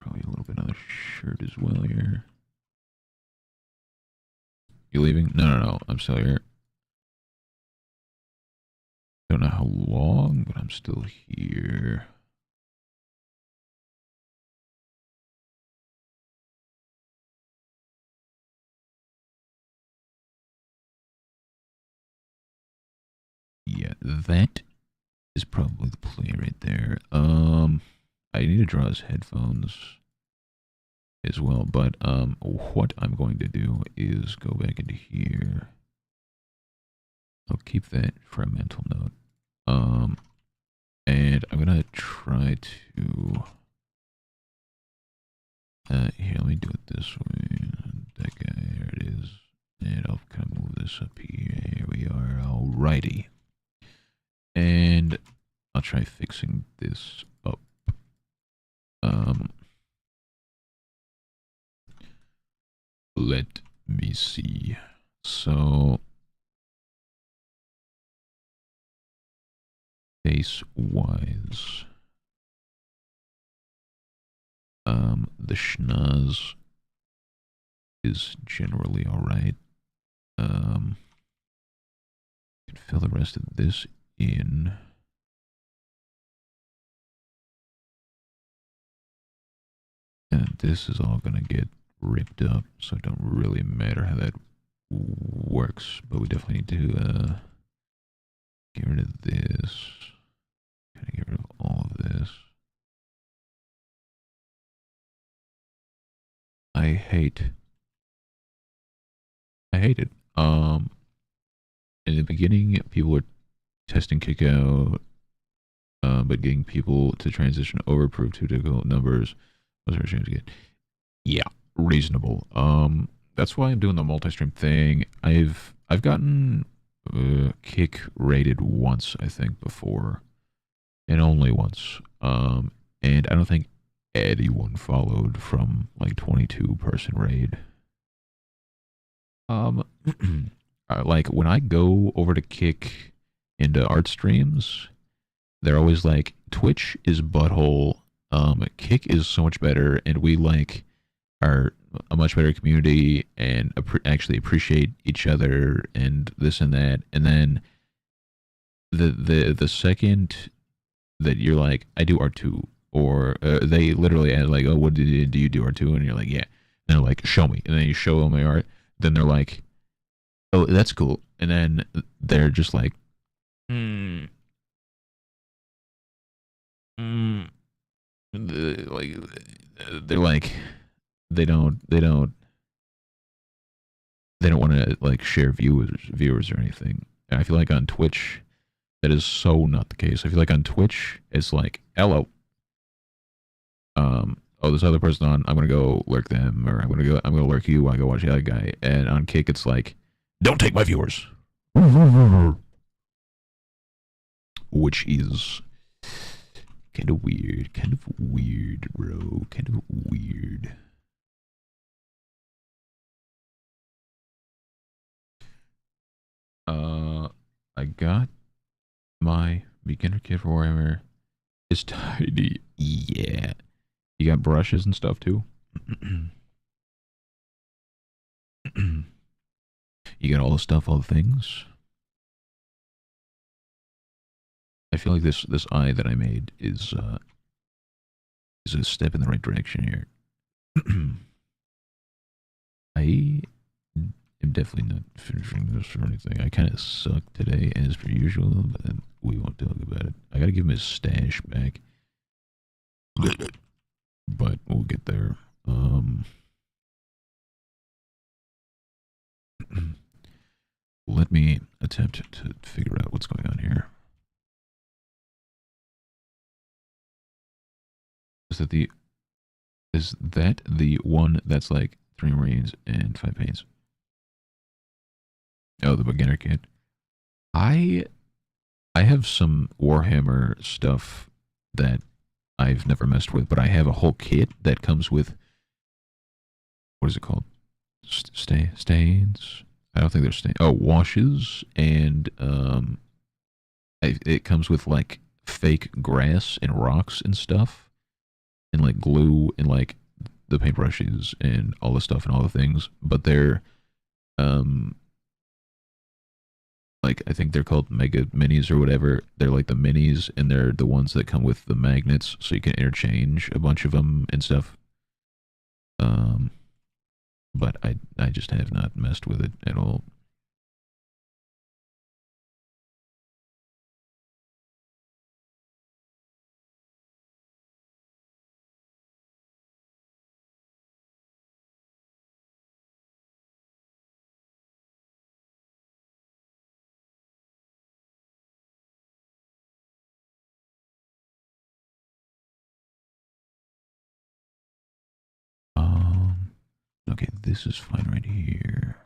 Probably a little bit on the shirt as well here. You leaving? No. I'm still here. Don't know how long, but I'm still here. Yeah, that is probably the play right there. I need to draw his headphones as well, but what I'm going to do is go back into here. I'll keep that for a mental note. And I'm gonna try to here, let me do it this way. That guy, there it is. And I'll kind of move this up here. Here we are. Alrighty. And I'll try fixing this up. Let me see. So face wise, the schnoz is generally all right. Can fill the rest of this in. And this is all gonna get ripped up, so it don't really matter how that works. But we definitely need to get rid of this. Kind of get rid of all of this. I hate it. In the beginning, people were testing Kickout, but getting people to transition over proved too difficult. Numbers was our chance again. Yeah, reasonable. That's why I'm doing the multi-stream thing. I've gotten Kick rated once, I think, before, and only once. And I don't think anyone followed from like 22-person raid. Like when I go over to Kick into art streams, they're always like, Twitch is butthole. Kick is so much better, and we like are a much better community and actually appreciate each other and this and that. And then the second that you're like, I do R2, or they literally add like, oh, what do you do R2? And you're like, yeah. And they're like, show me. And then you show them the art. Then they're like, oh, that's cool. And then they're just like, hmm, hmm. Like they're like they don't want to like share viewers or anything. And I feel like on Twitch that is so not the case. I feel like on Twitch it's like, hello, oh, this other person on, I'm gonna go lurk them, or I'm gonna lurk you while I go watch the other guy. And on Kick it's like, don't take my viewers, which is kind of weird, bro, kind of weird. I got my beginner kit for Warhammer. It's tiny. Yeah. You got brushes and stuff too? You got all the stuff, all the things? I feel like this eye that I made is a step in the right direction here. I am definitely not finishing this or anything. I kind of suck today as per usual, but we won't talk about it. I gotta give him his stash back. But we'll get there. Let me attempt to figure out what's going on here. Is that the one that's like 3 Marines and 5 paints? Oh, the beginner kit. I I have some Warhammer stuff that I've never messed with, but I have a whole kit that comes with, what is it called? Stains? I don't think they're stains. Oh, washes, and it comes with like fake grass and rocks and stuff, and like glue and like the paintbrushes and all the stuff and all the things. But they're um like, I think they're called mega minis or whatever. They're like the minis, and they're the ones that come with the magnets, so you can interchange a bunch of them and stuff. Um, but I just have not messed with it at all. Um, okay, this is fine right here.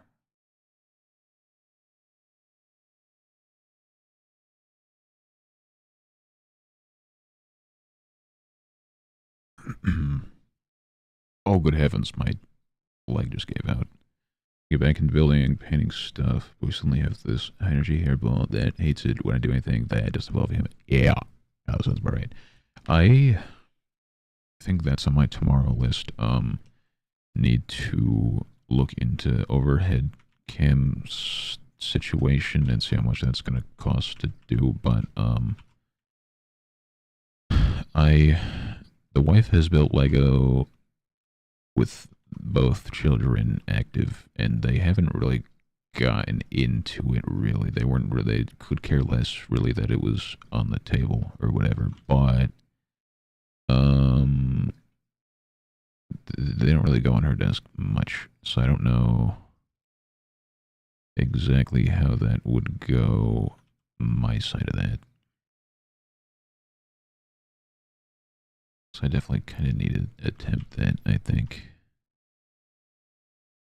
Oh, good heavens, my leg just gave out. Get back into building and painting stuff. We suddenly have this high energy hairball that hates it when I do anything that doesn't involve him. Yeah, that sounds about right. I think that's on my tomorrow list. Need to look into overhead cam situation and see how much that's going to cost to do. But I the wife has built Lego with both children active, and they haven't really gotten into it really. They weren't really, they could care less really that it was on the table or whatever. But um they don't really go on her desk much, so I don't know exactly how that would go, my side of that. So I definitely kind of need to attempt that, I think,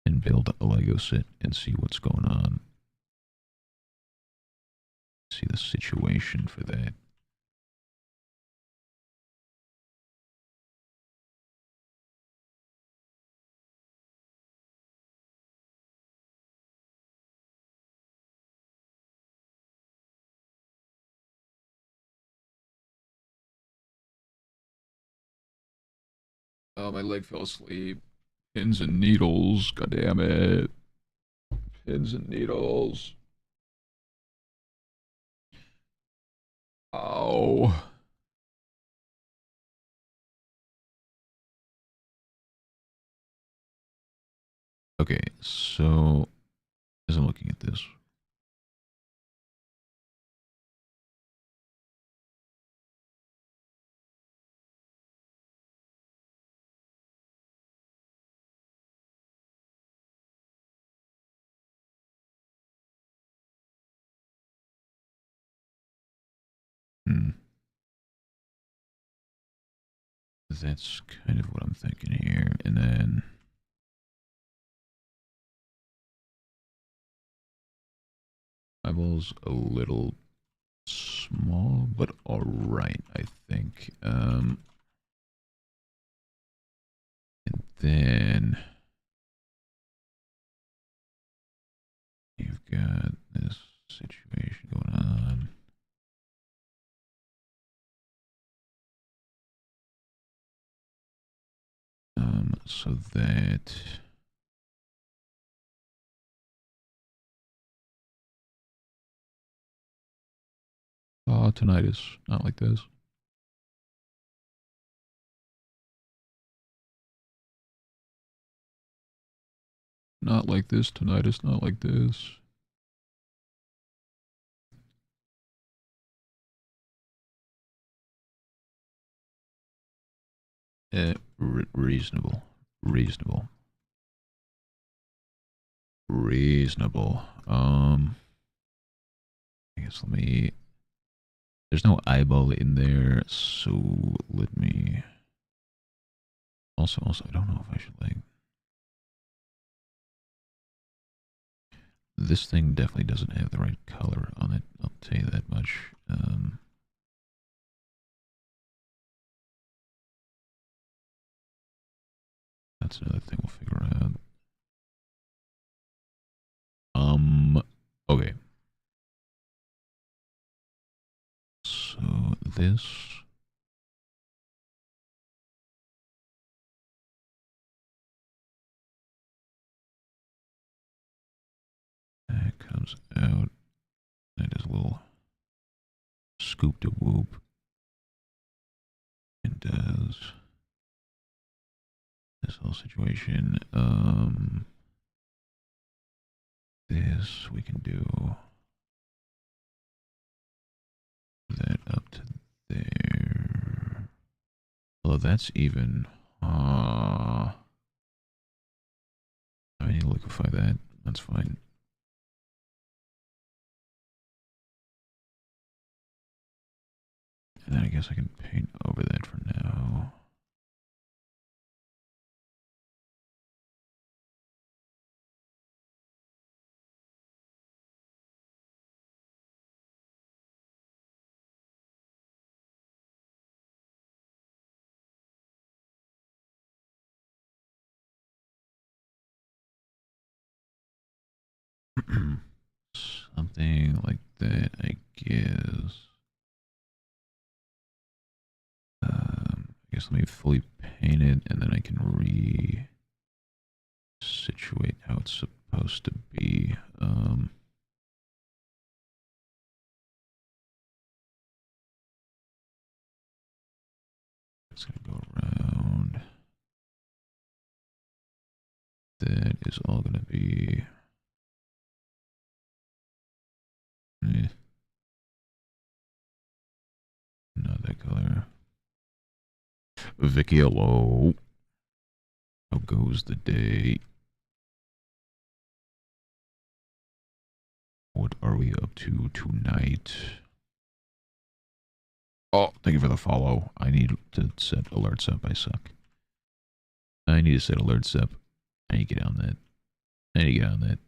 and build a Lego set and see what's going on. See the situation for that. Oh, my leg fell asleep. Pins and needles. God damn it. Pins and needles. Ow. Okay, so as I'm looking at this, hmm, that's kind of what I'm thinking here. And then eyeball's a little small, but alright, I think. And then you've got this situation going on. So that tinnitus, not like this. Not like this, tinnitus, not like this. Reasonable. Reasonable. Reasonable. I guess let me. There's no eyeball in there, so let me. Also, I don't know if I should like. This thing definitely doesn't have the right color on it. I'll tell you that much. That's another thing we'll figure out. Okay. So this that comes out. That is a little scoop to whoop. It does this whole situation. This we can do that up to there. Although that's even. I need to liquefy that. That's fine. And then I guess I can paint over that for now. Something like that, I guess. I guess let me fully paint it, and then I can re-situate how it's supposed to be. It's gonna go around. That is all gonna be. Not that color. Vicky, hello. How goes the day? What are we up to tonight? Oh, thank you for the follow. I need to set alerts up. I suck. I need to set alerts up. I need to get on that. I need to get on that.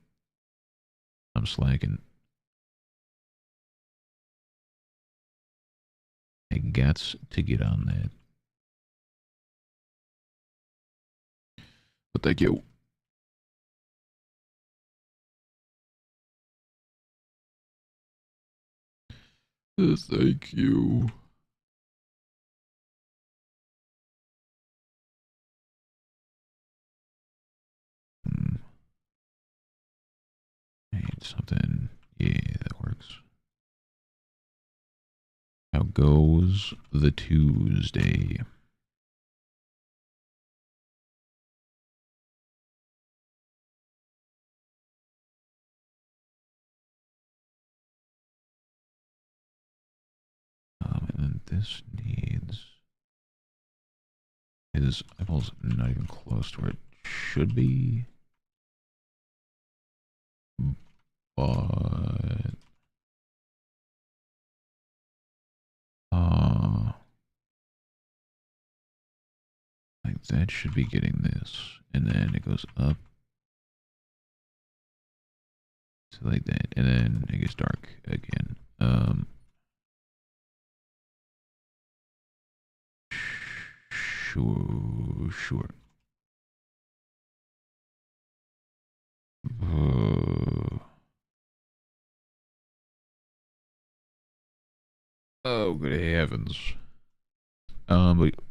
I'm slacking. I got to get on that. But thank you. Thank you. something. Yeah, that works. How goes the Tuesday? And then this needs... His eyeball's not even close to where it should be. But... Like that should be getting this. And then it goes up. So like that. And then it gets dark again. Sure. Oh, good heavens.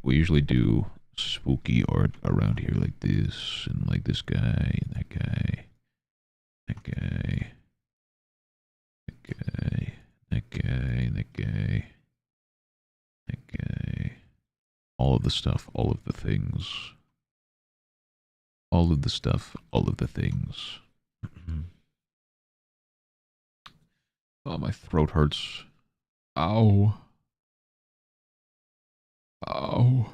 We usually do spooky art around here like this, and like this guy, and that guy, that guy, that guy, that guy, that guy, that guy. All of the stuff, all of the things. All of the stuff, all of the things. Oh, my throat hurts. Ow. Ow.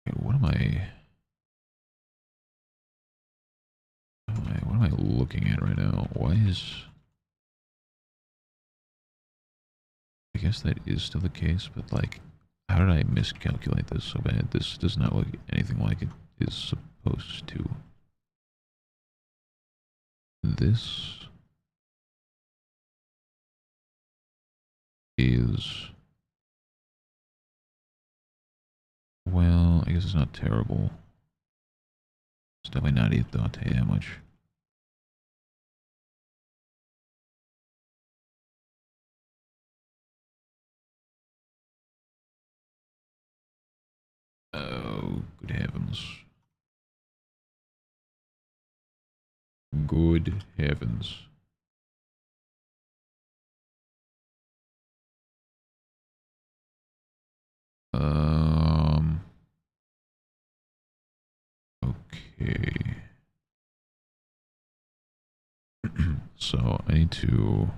Okay, what am I... What am I looking at right now? Why is... I guess that is still the case, but like, how did I miscalculate this so bad? This does not look anything like it is supposed to. This is... Well, I guess it's not terrible. It's definitely not it, though, I'll tell you that much. Oh, good heavens. Good heavens. Okay. So, I need to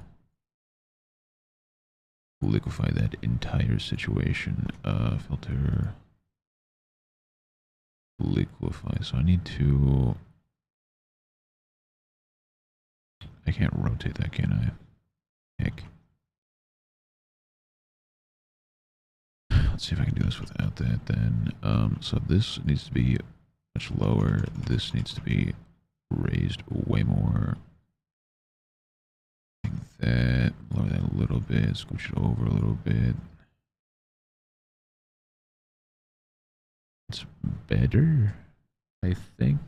liquefy that entire situation. Filter. Liquefy. So I need to... I can't rotate that, can I? Heck. Let's see if I can do this without that then. So this needs to be much lower. This needs to be raised way more. Like that. Lower that a little bit. Scooch it over a little bit. It's better, I think.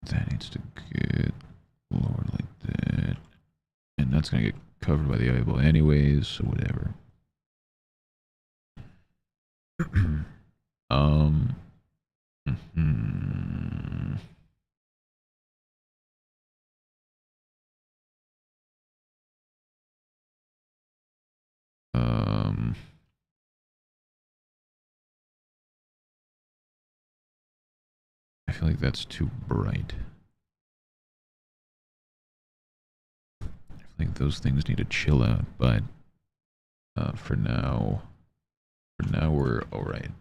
That needs to get lowered like that. And that's gonna get covered by the eyeball anyways, so whatever. um um I feel like that's too bright. I feel like those things need to chill out, but for now we're all right.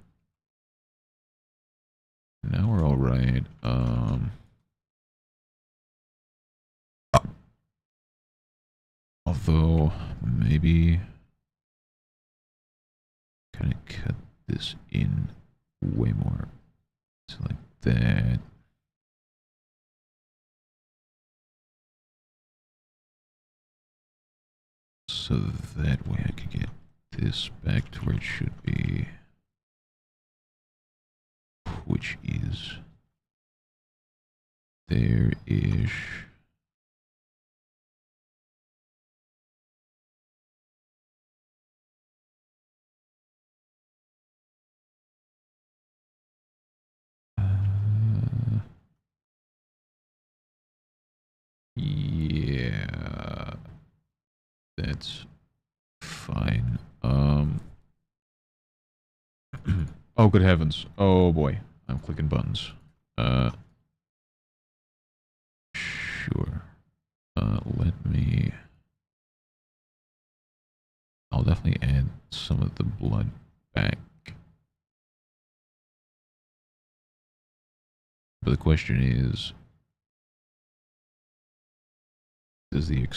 Now we're all right. Although maybe kind of cut this in way more, so like that. So that way I can get this back to where it should be, which is there-ish. That's fine. Oh, good heavens. Oh, boy. I'm clicking buttons. Sure. Let me... I'll definitely add some of the blood back. But the question is, does the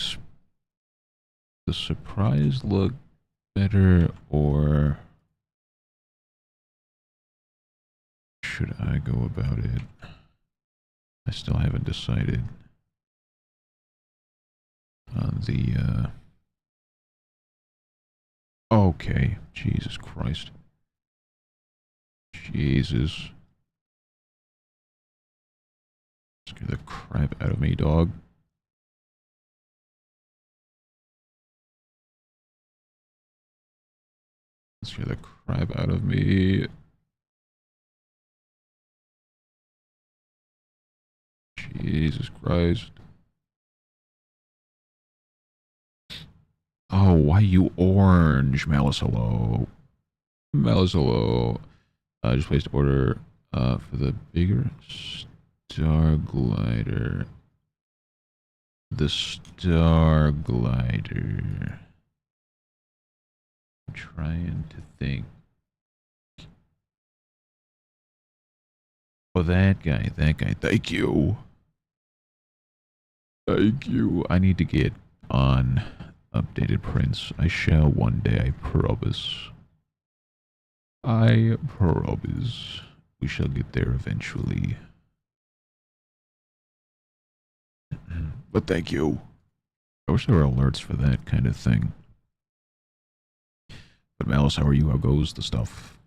surprise look better, or should I go about it? I still haven't decided on the, okay, Jesus Christ. Jesus. Scare the crap out of me, dog. Scare the crap out of me. Jesus Christ. Oh, why you orange, Malice? Hello. Malice, hello. I just placed order for the bigger Star Glider. The Star Glider. I'm trying to think. Oh, that guy. Thank you. Thank you. I need to get on updated prints. I shall one day, I promise. I promise. We shall get there eventually. But thank you. I wish there were alerts for that kind of thing. But Malice, how are you? How goes the stuff?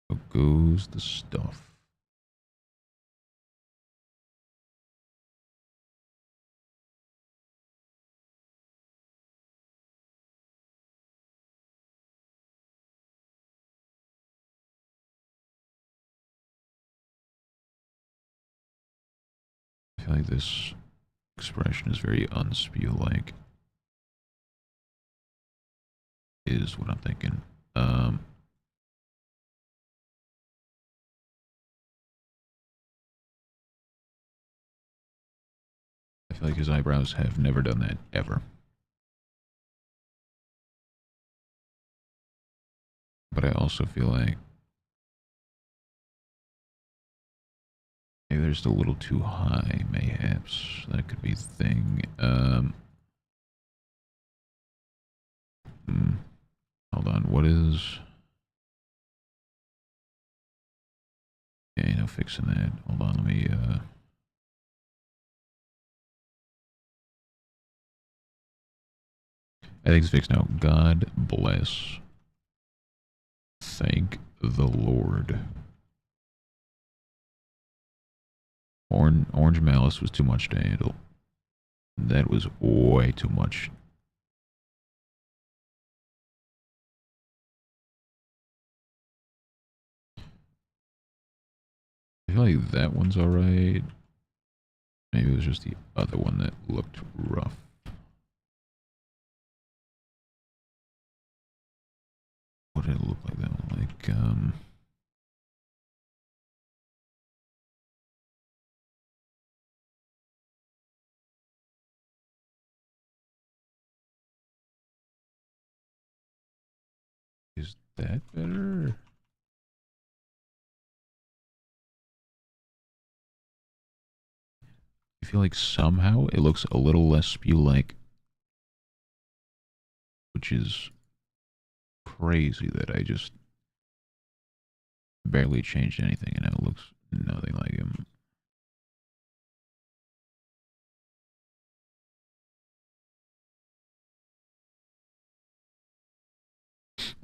How goes the stuff? I feel like this expression is very unspiel-like. Is what I'm thinking. I feel like his eyebrows have never done that, ever. But I also feel like maybe they're just a little too high, mayhaps. That could be the thing. Hold on, what is... Okay, no fixing that. Hold on, let me, I think it's fixed now. God bless. Thank the Lord. Orange Malice was too much to handle. That was way too much. I feel like that one's alright. Maybe it was just the other one that looked rough. What did it look like that one? Like, is that better? I feel like somehow it looks a little less spew-like, which is crazy that I just barely changed anything and now it looks nothing like him.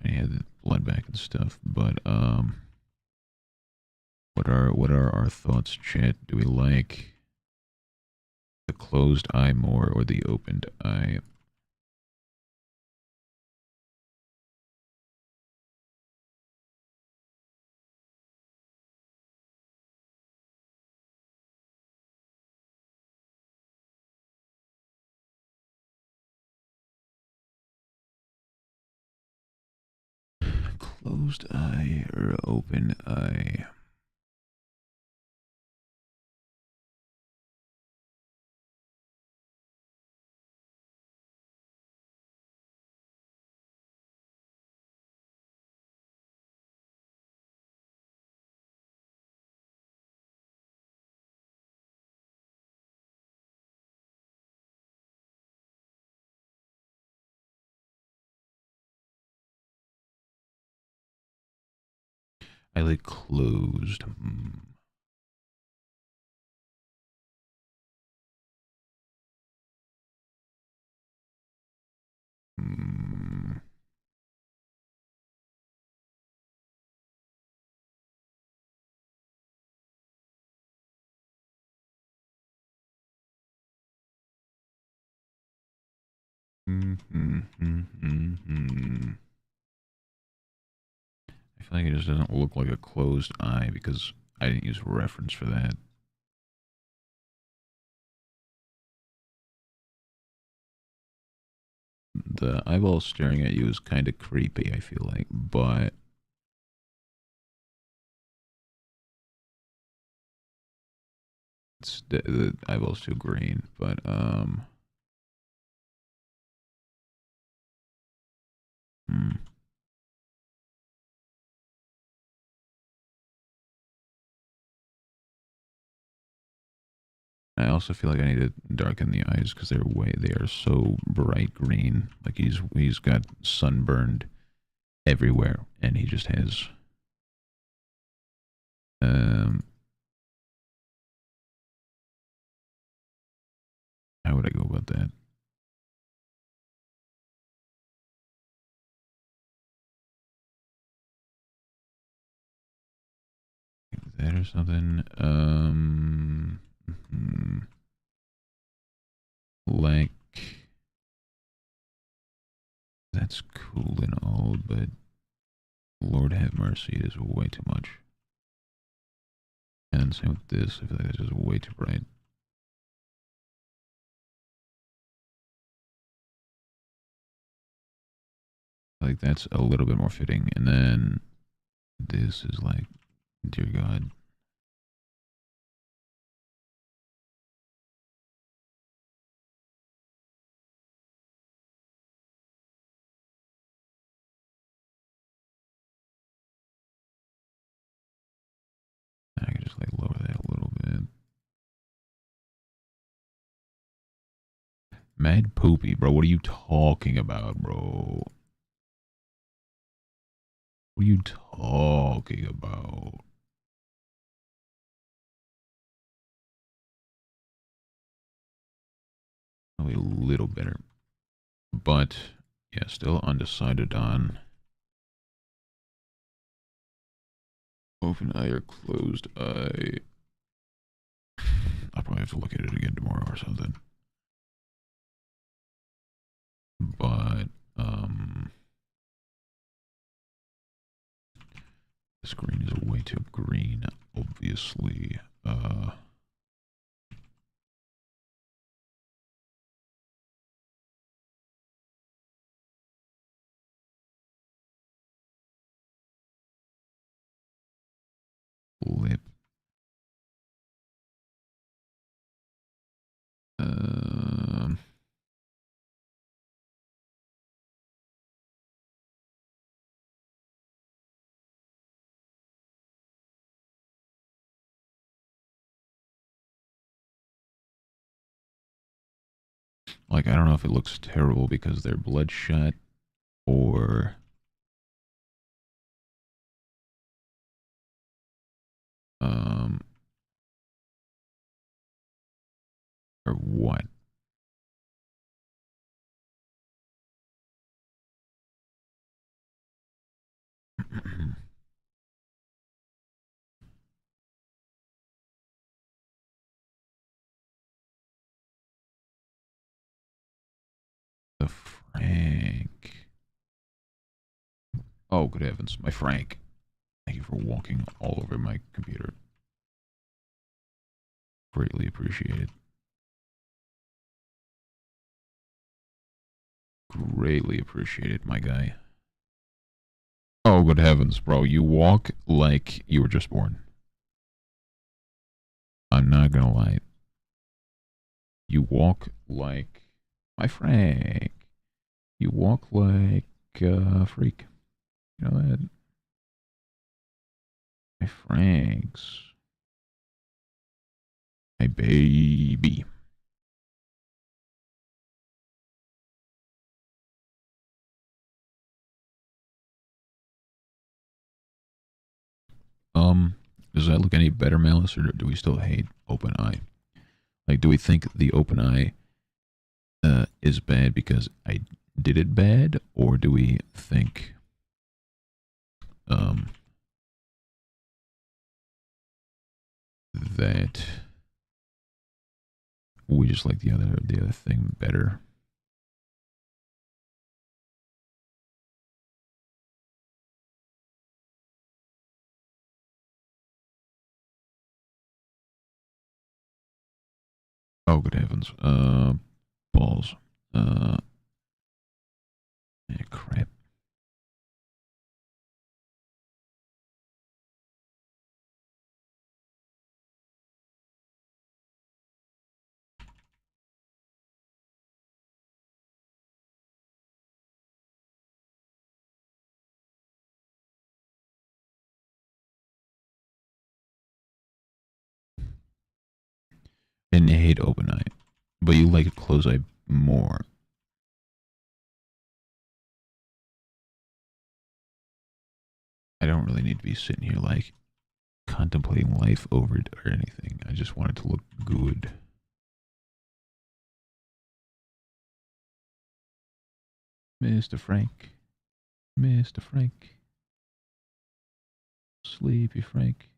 And he had the blood back and stuff, but what are our thoughts, chat? Do we like the closed eye more or the opened eye? Closed eye or open eye? Eyelid closed. Hmm. I feel like it just doesn't look like a closed eye because I didn't use reference for that. The eyeball staring at you is kind of creepy, I feel like, but the eyeball's too green. But hmm. I also feel like I need to darken the eyes because they are so bright green. Like he's got sunburned everywhere, and he just has um. How would I go about that? Like that or something. Like that's cool and all, but Lord have mercy, it is way too much. And same with this. I feel like it's just way too bright. Like that's a little bit more fitting, and then this is like, dear God. I can just like lower that a little bit. Mad poopy, bro. What are you talking about, bro? What are you talking about? Probably a little better, but yeah, still undecided on open eye or closed eye. I'll probably have to look at it again tomorrow or something. But the screen is way too green, obviously. Lip. Um, like, I don't know if it looks terrible because they're bloodshot or um or what. The Frank. Oh, good heavens, my Frank. Thank you for walking all over my computer. Greatly appreciated. Greatly appreciated, my guy. Oh, good heavens, bro. You walk like you were just born. I'm not gonna lie. You walk like my Frank. You walk like a freak. You know that? My Franks. My baby. Does that look any better, Malice, or do we still hate OpenEye? Like, do we think the OpenEye is bad because I did it bad, or do we think um that we just like the other thing better? Oh, good heavens. Balls. Uh, crap. And hate OpenEye, but you like Close Eye more. I don't really need to be sitting here like contemplating life over it or anything. I just want it to look good. Mr. Frank. Mr. Frank. Sleepy Frank.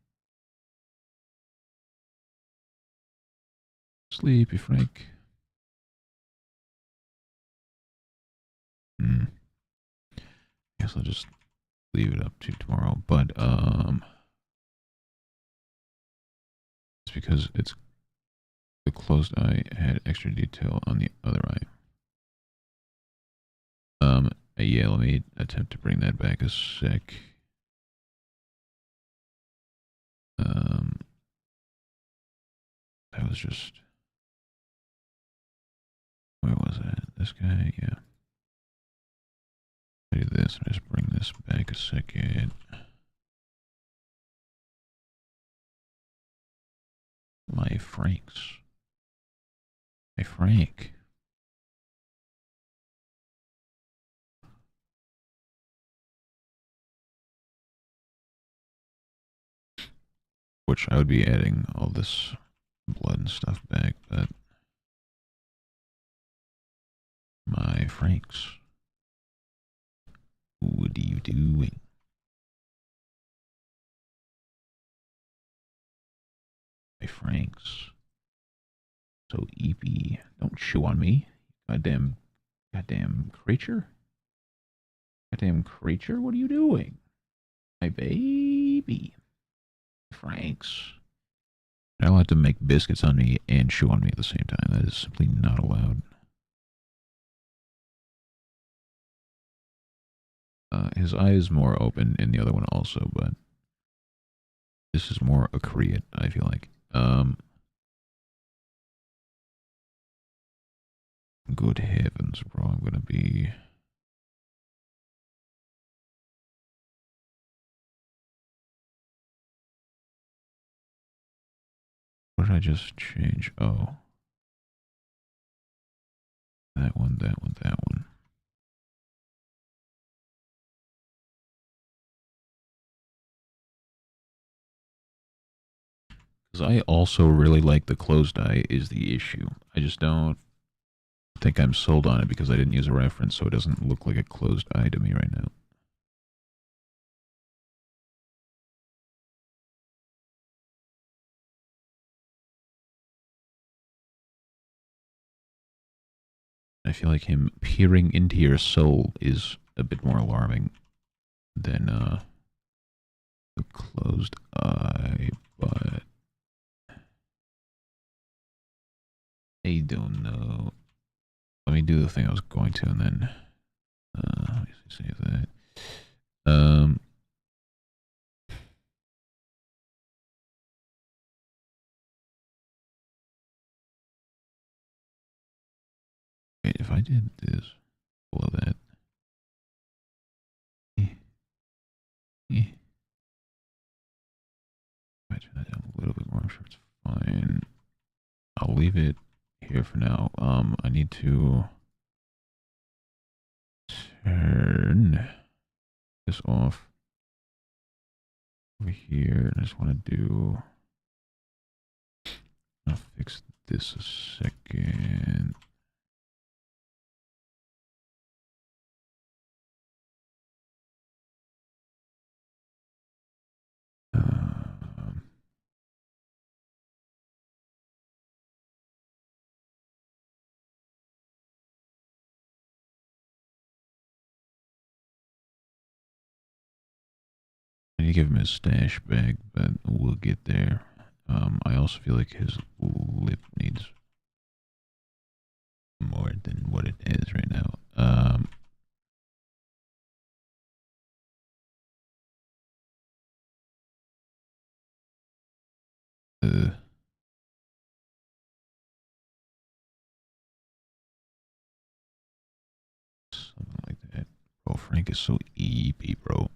Sleepy Frank. Hmm. Guess I'll just leave it up to tomorrow. But it's because it's the closed eye had extra detail on the other eye. Yeah, let me attempt to bring that back a sec. Um, that was just, where was that? This guy, yeah. I do this, and just bring this back a second. My Franks. My Frank. Which I would be adding all this blood and stuff back, but my Franks. What are you doing? My Franks. So eepy. Don't chew on me. Goddamn creature. Goddamn creature, what are you doing? My baby. Franks. You're not allowed to make biscuits on me and chew on me at the same time. That is simply not allowed. His eye is more open in the other one also, but this is more a Korean, I feel like. Good heavens, bro. I'm gonna be. What did I just change? Oh. That one, that one, that one. Because I also really like the closed eye is the issue. I just don't think I'm sold on it because I didn't use a reference, so it doesn't look like a closed eye to me right now. I feel like him peering into your soul is a bit more alarming than the closed eye, but I don't know. Let me do the thing I was going to, and then let me save that. Um, wait, if I did this, below that, if I turn that down a little bit more, I'm sure it's fine. I'll leave it here for now. I need to turn this off over here. I just want to do. I'll fix this a second. Um, I need to give him his stash bag, but we'll get there. I also feel like his lip needs more than what it is right now. Uh, Something like that. Bro, Frank is so EP, bro.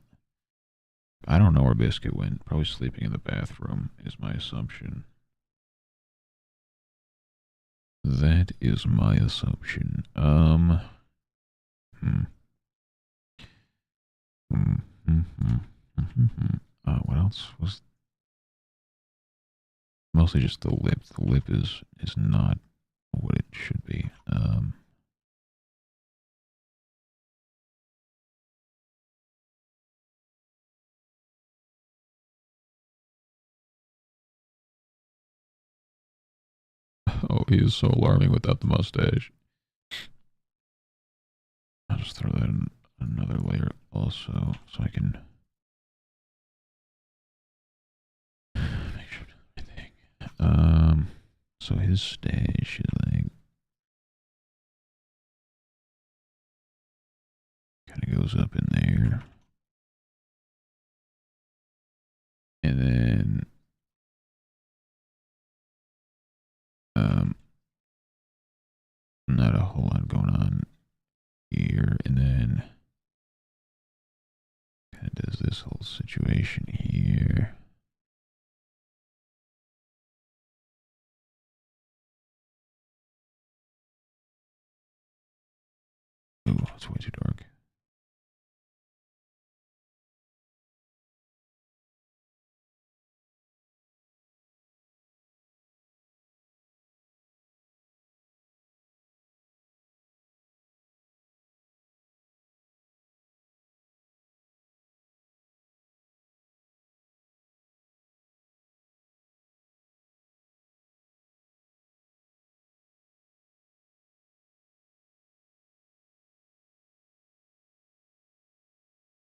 I don't know where Biscuit went. Probably sleeping in the bathroom is my assumption. That is my assumption. Hmm. Hmm. Hmm. Hmm. Hmm. Hmm. What else was mostly just the lip. The lip is not what it should be. Oh, he is so alarming without the mustache. I'll just throw that in another layer also, so I can make sure I think. So his stash is like kind of goes up in there, and then um, not a whole lot going on here, and then kind of does this whole situation here. Ooh, it's way too dark.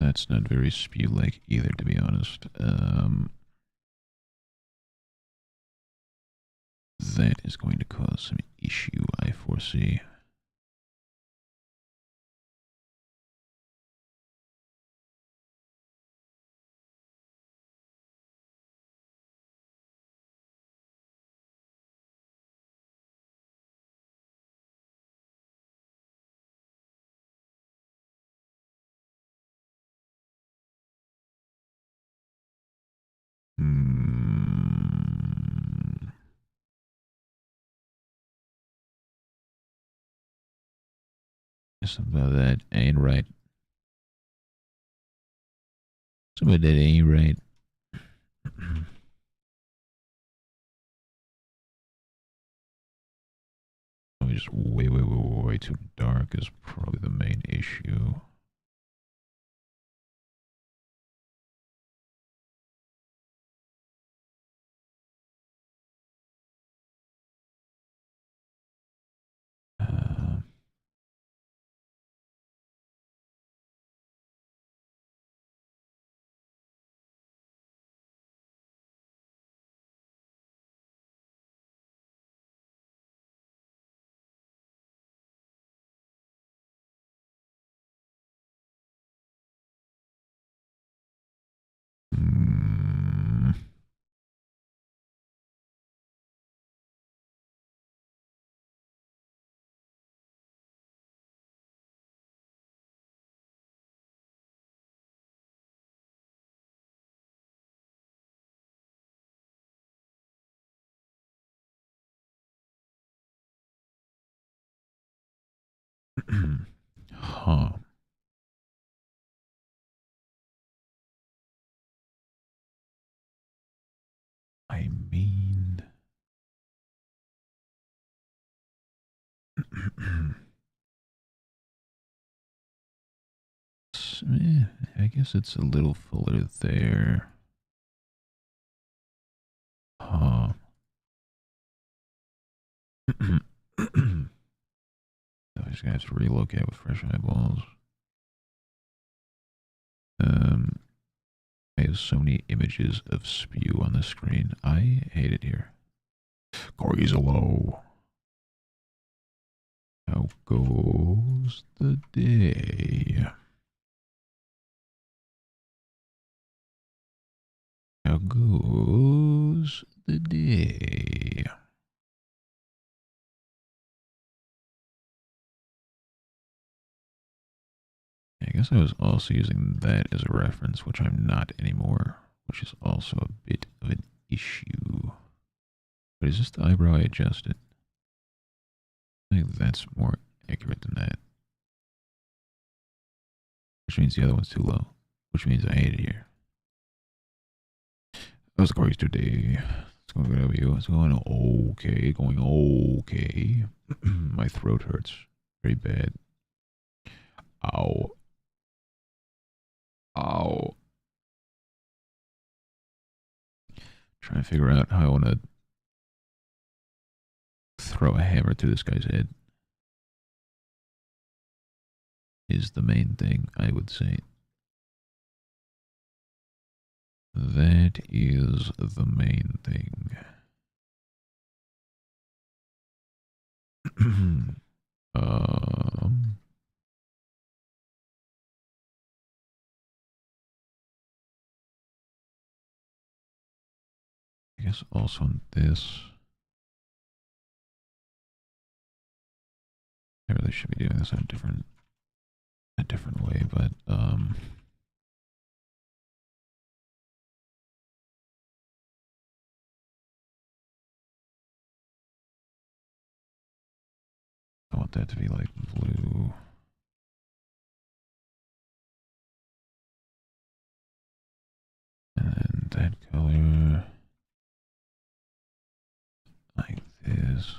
That's not very spew-like either, to be honest. That is going to cause some issue, I foresee. Hmm. Something about that ain't right. Something about that ain't right. It's way too dark is probably the main issue. Uh, Huh. I mean, I guess it's a little fuller there. Huh. I just have to relocate with fresh eyeballs. Um, I have so many images of spew on the screen. I hate it here. Corgis low. How goes the day? How goes the day? I guess I was also using that as a reference, which I'm not anymore, which is also a bit of an issue. But is this the eyebrow I adjusted? I think that's more accurate than that. Which means the other one's too low. Which means I hate it here. How's the Corgis today? It's going good over you. It's going okay. Going okay. My throat hurts very bad. Ow. Ow. Trying to figure out how I want to throw a hammer through this guy's head is the main thing, I would say. That is the main thing. um, I guess also on this. I really should be doing this in a different way, but I want that to be like blue. And that color like this.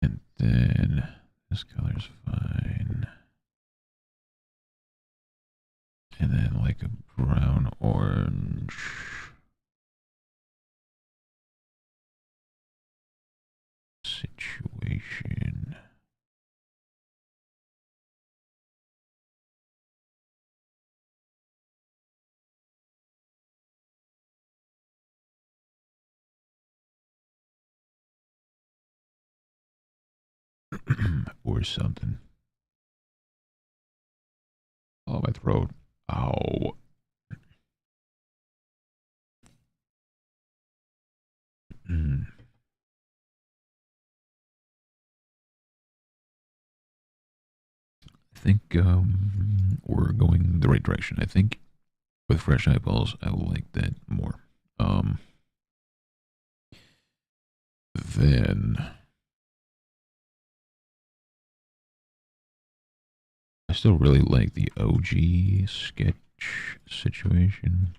And then this color's fine. And then like a brown orange situation. Or something. Oh, my throat. Ow. I think we're going the right direction. I think with fresh eyeballs, I will like that more. Then I still really like the OG sketch situation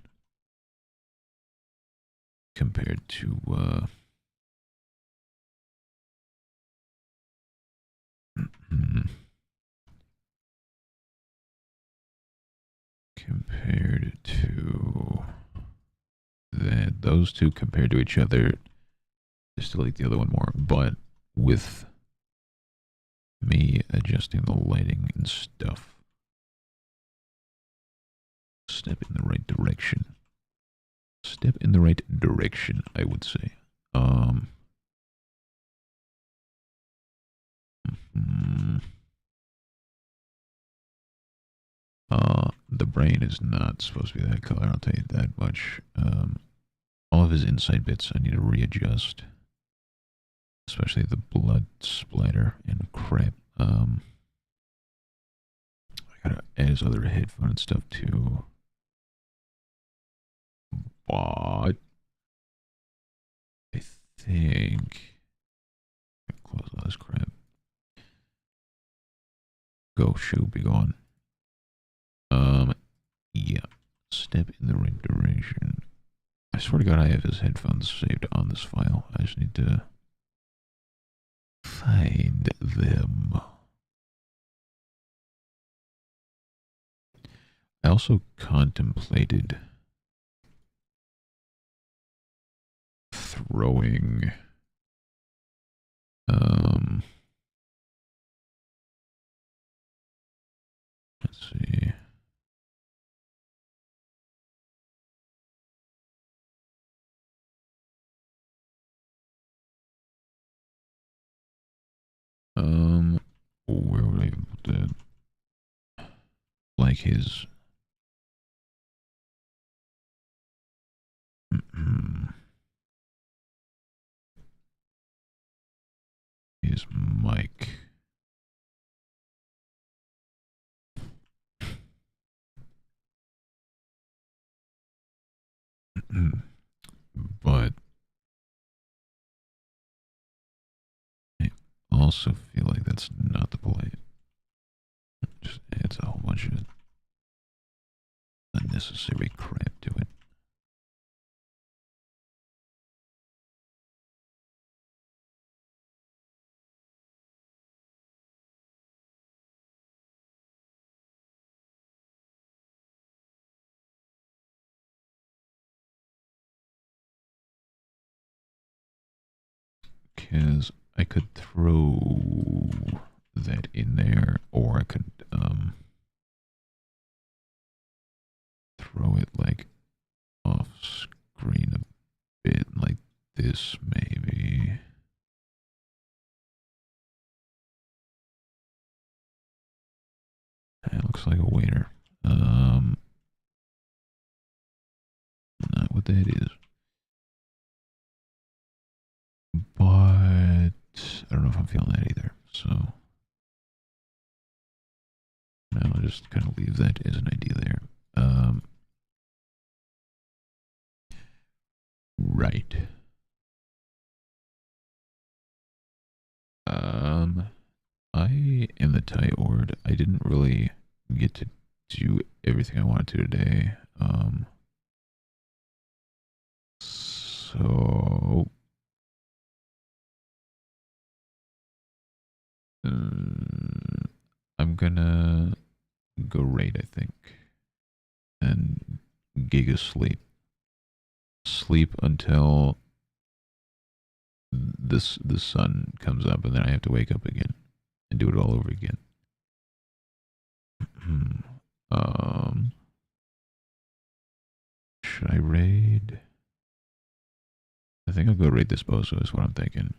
compared to compared to that. Those two compared to each other, I still like the other one more, but with me adjusting the lighting and stuff, step in the right direction. Step in the right direction, I would say. Mm, the brain is not supposed to be that color, I'll tell you that much. All of his inside bits I need to readjust. Especially the blood splatter and crap. I gotta add his other headphone and stuff too. But I think Go, should be gone. Yeah. Step in the right direction. I swear to God, I have his headphones saved on this file. I just need to find them. I also contemplated throwing let's see. Where would I even put that? Like his his mic. But I also feel like that's not the play. Just adds a whole bunch of unnecessary crap to it. Because I could throw that in there, or I could throw it like off screen a bit, like this maybe. That looks like a waiter. Not what that is. But I don't know if I'm feeling that either. So now I'll just kind of leave that as an idea there. Right. I am the tight ward. I didn't really get to do everything I wanted to today. So I'm gonna go raid, I think, and giga sleep. Sleep until the sun comes up, and then I have to wake up again and do it all over again. Should I raid? I think I'll go raid this bozo is what I'm thinking.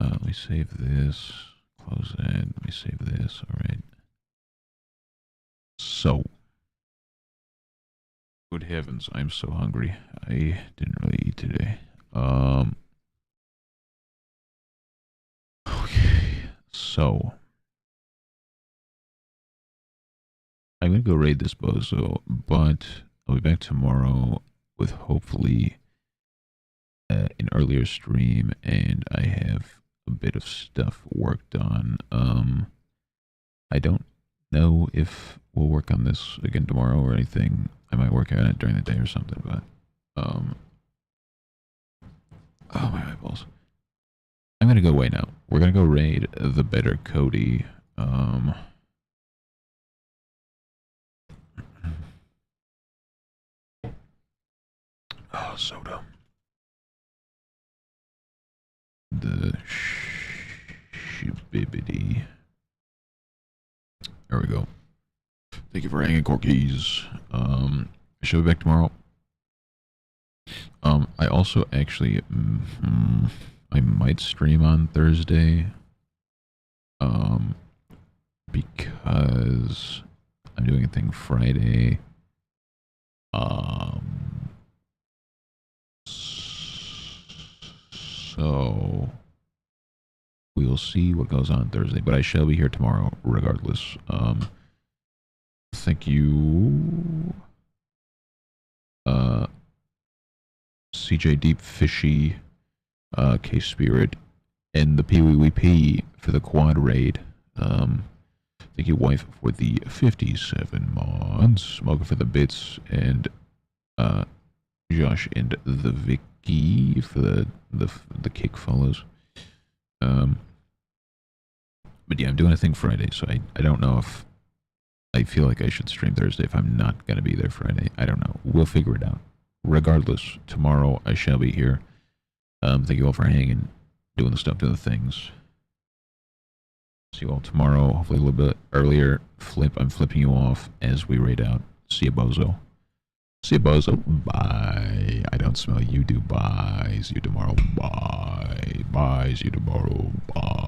Let me save this. Close that. Let me save this. All right. So, good heavens, I'm so hungry. I didn't really eat today. Okay, so I'm gonna go raid this bozo, but I'll be back tomorrow with hopefully an earlier stream, and I have a bit of stuff worked on. I don't know if we'll work on this again tomorrow or anything. I might work on it during the day or something, but oh, my eyeballs. I'm gonna go away now. We're gonna go raid the better Cody. Oh, soda. The shibibity. There we go. Thank you for hanging, Corkies. I shall be back tomorrow. I also actually, I might stream on Thursday. Because I'm doing a thing Friday. So we'll see what goes on Thursday, but I shall be here tomorrow regardless. Thank you, CJ Deep Fishy, K Spirit, and the PWP for the quad raid. Thank you, wife, for the 57 months. Smoker for the bits, and Josh and the Vicky for the kick follows. But yeah, I'm doing a thing Friday, so I don't know if I feel like I should stream Thursday if I'm not going to be there Friday. I don't know. We'll figure it out. Regardless, tomorrow I shall be here. Thank you all for hanging, doing the stuff, doing the things. See you all tomorrow, hopefully a little bit earlier. I'm flipping you off as we raid out. See you, bozo. See you, bozo. Bye. I don't smell you do. Bye. See you tomorrow. Bye. Bye. See you tomorrow. Bye.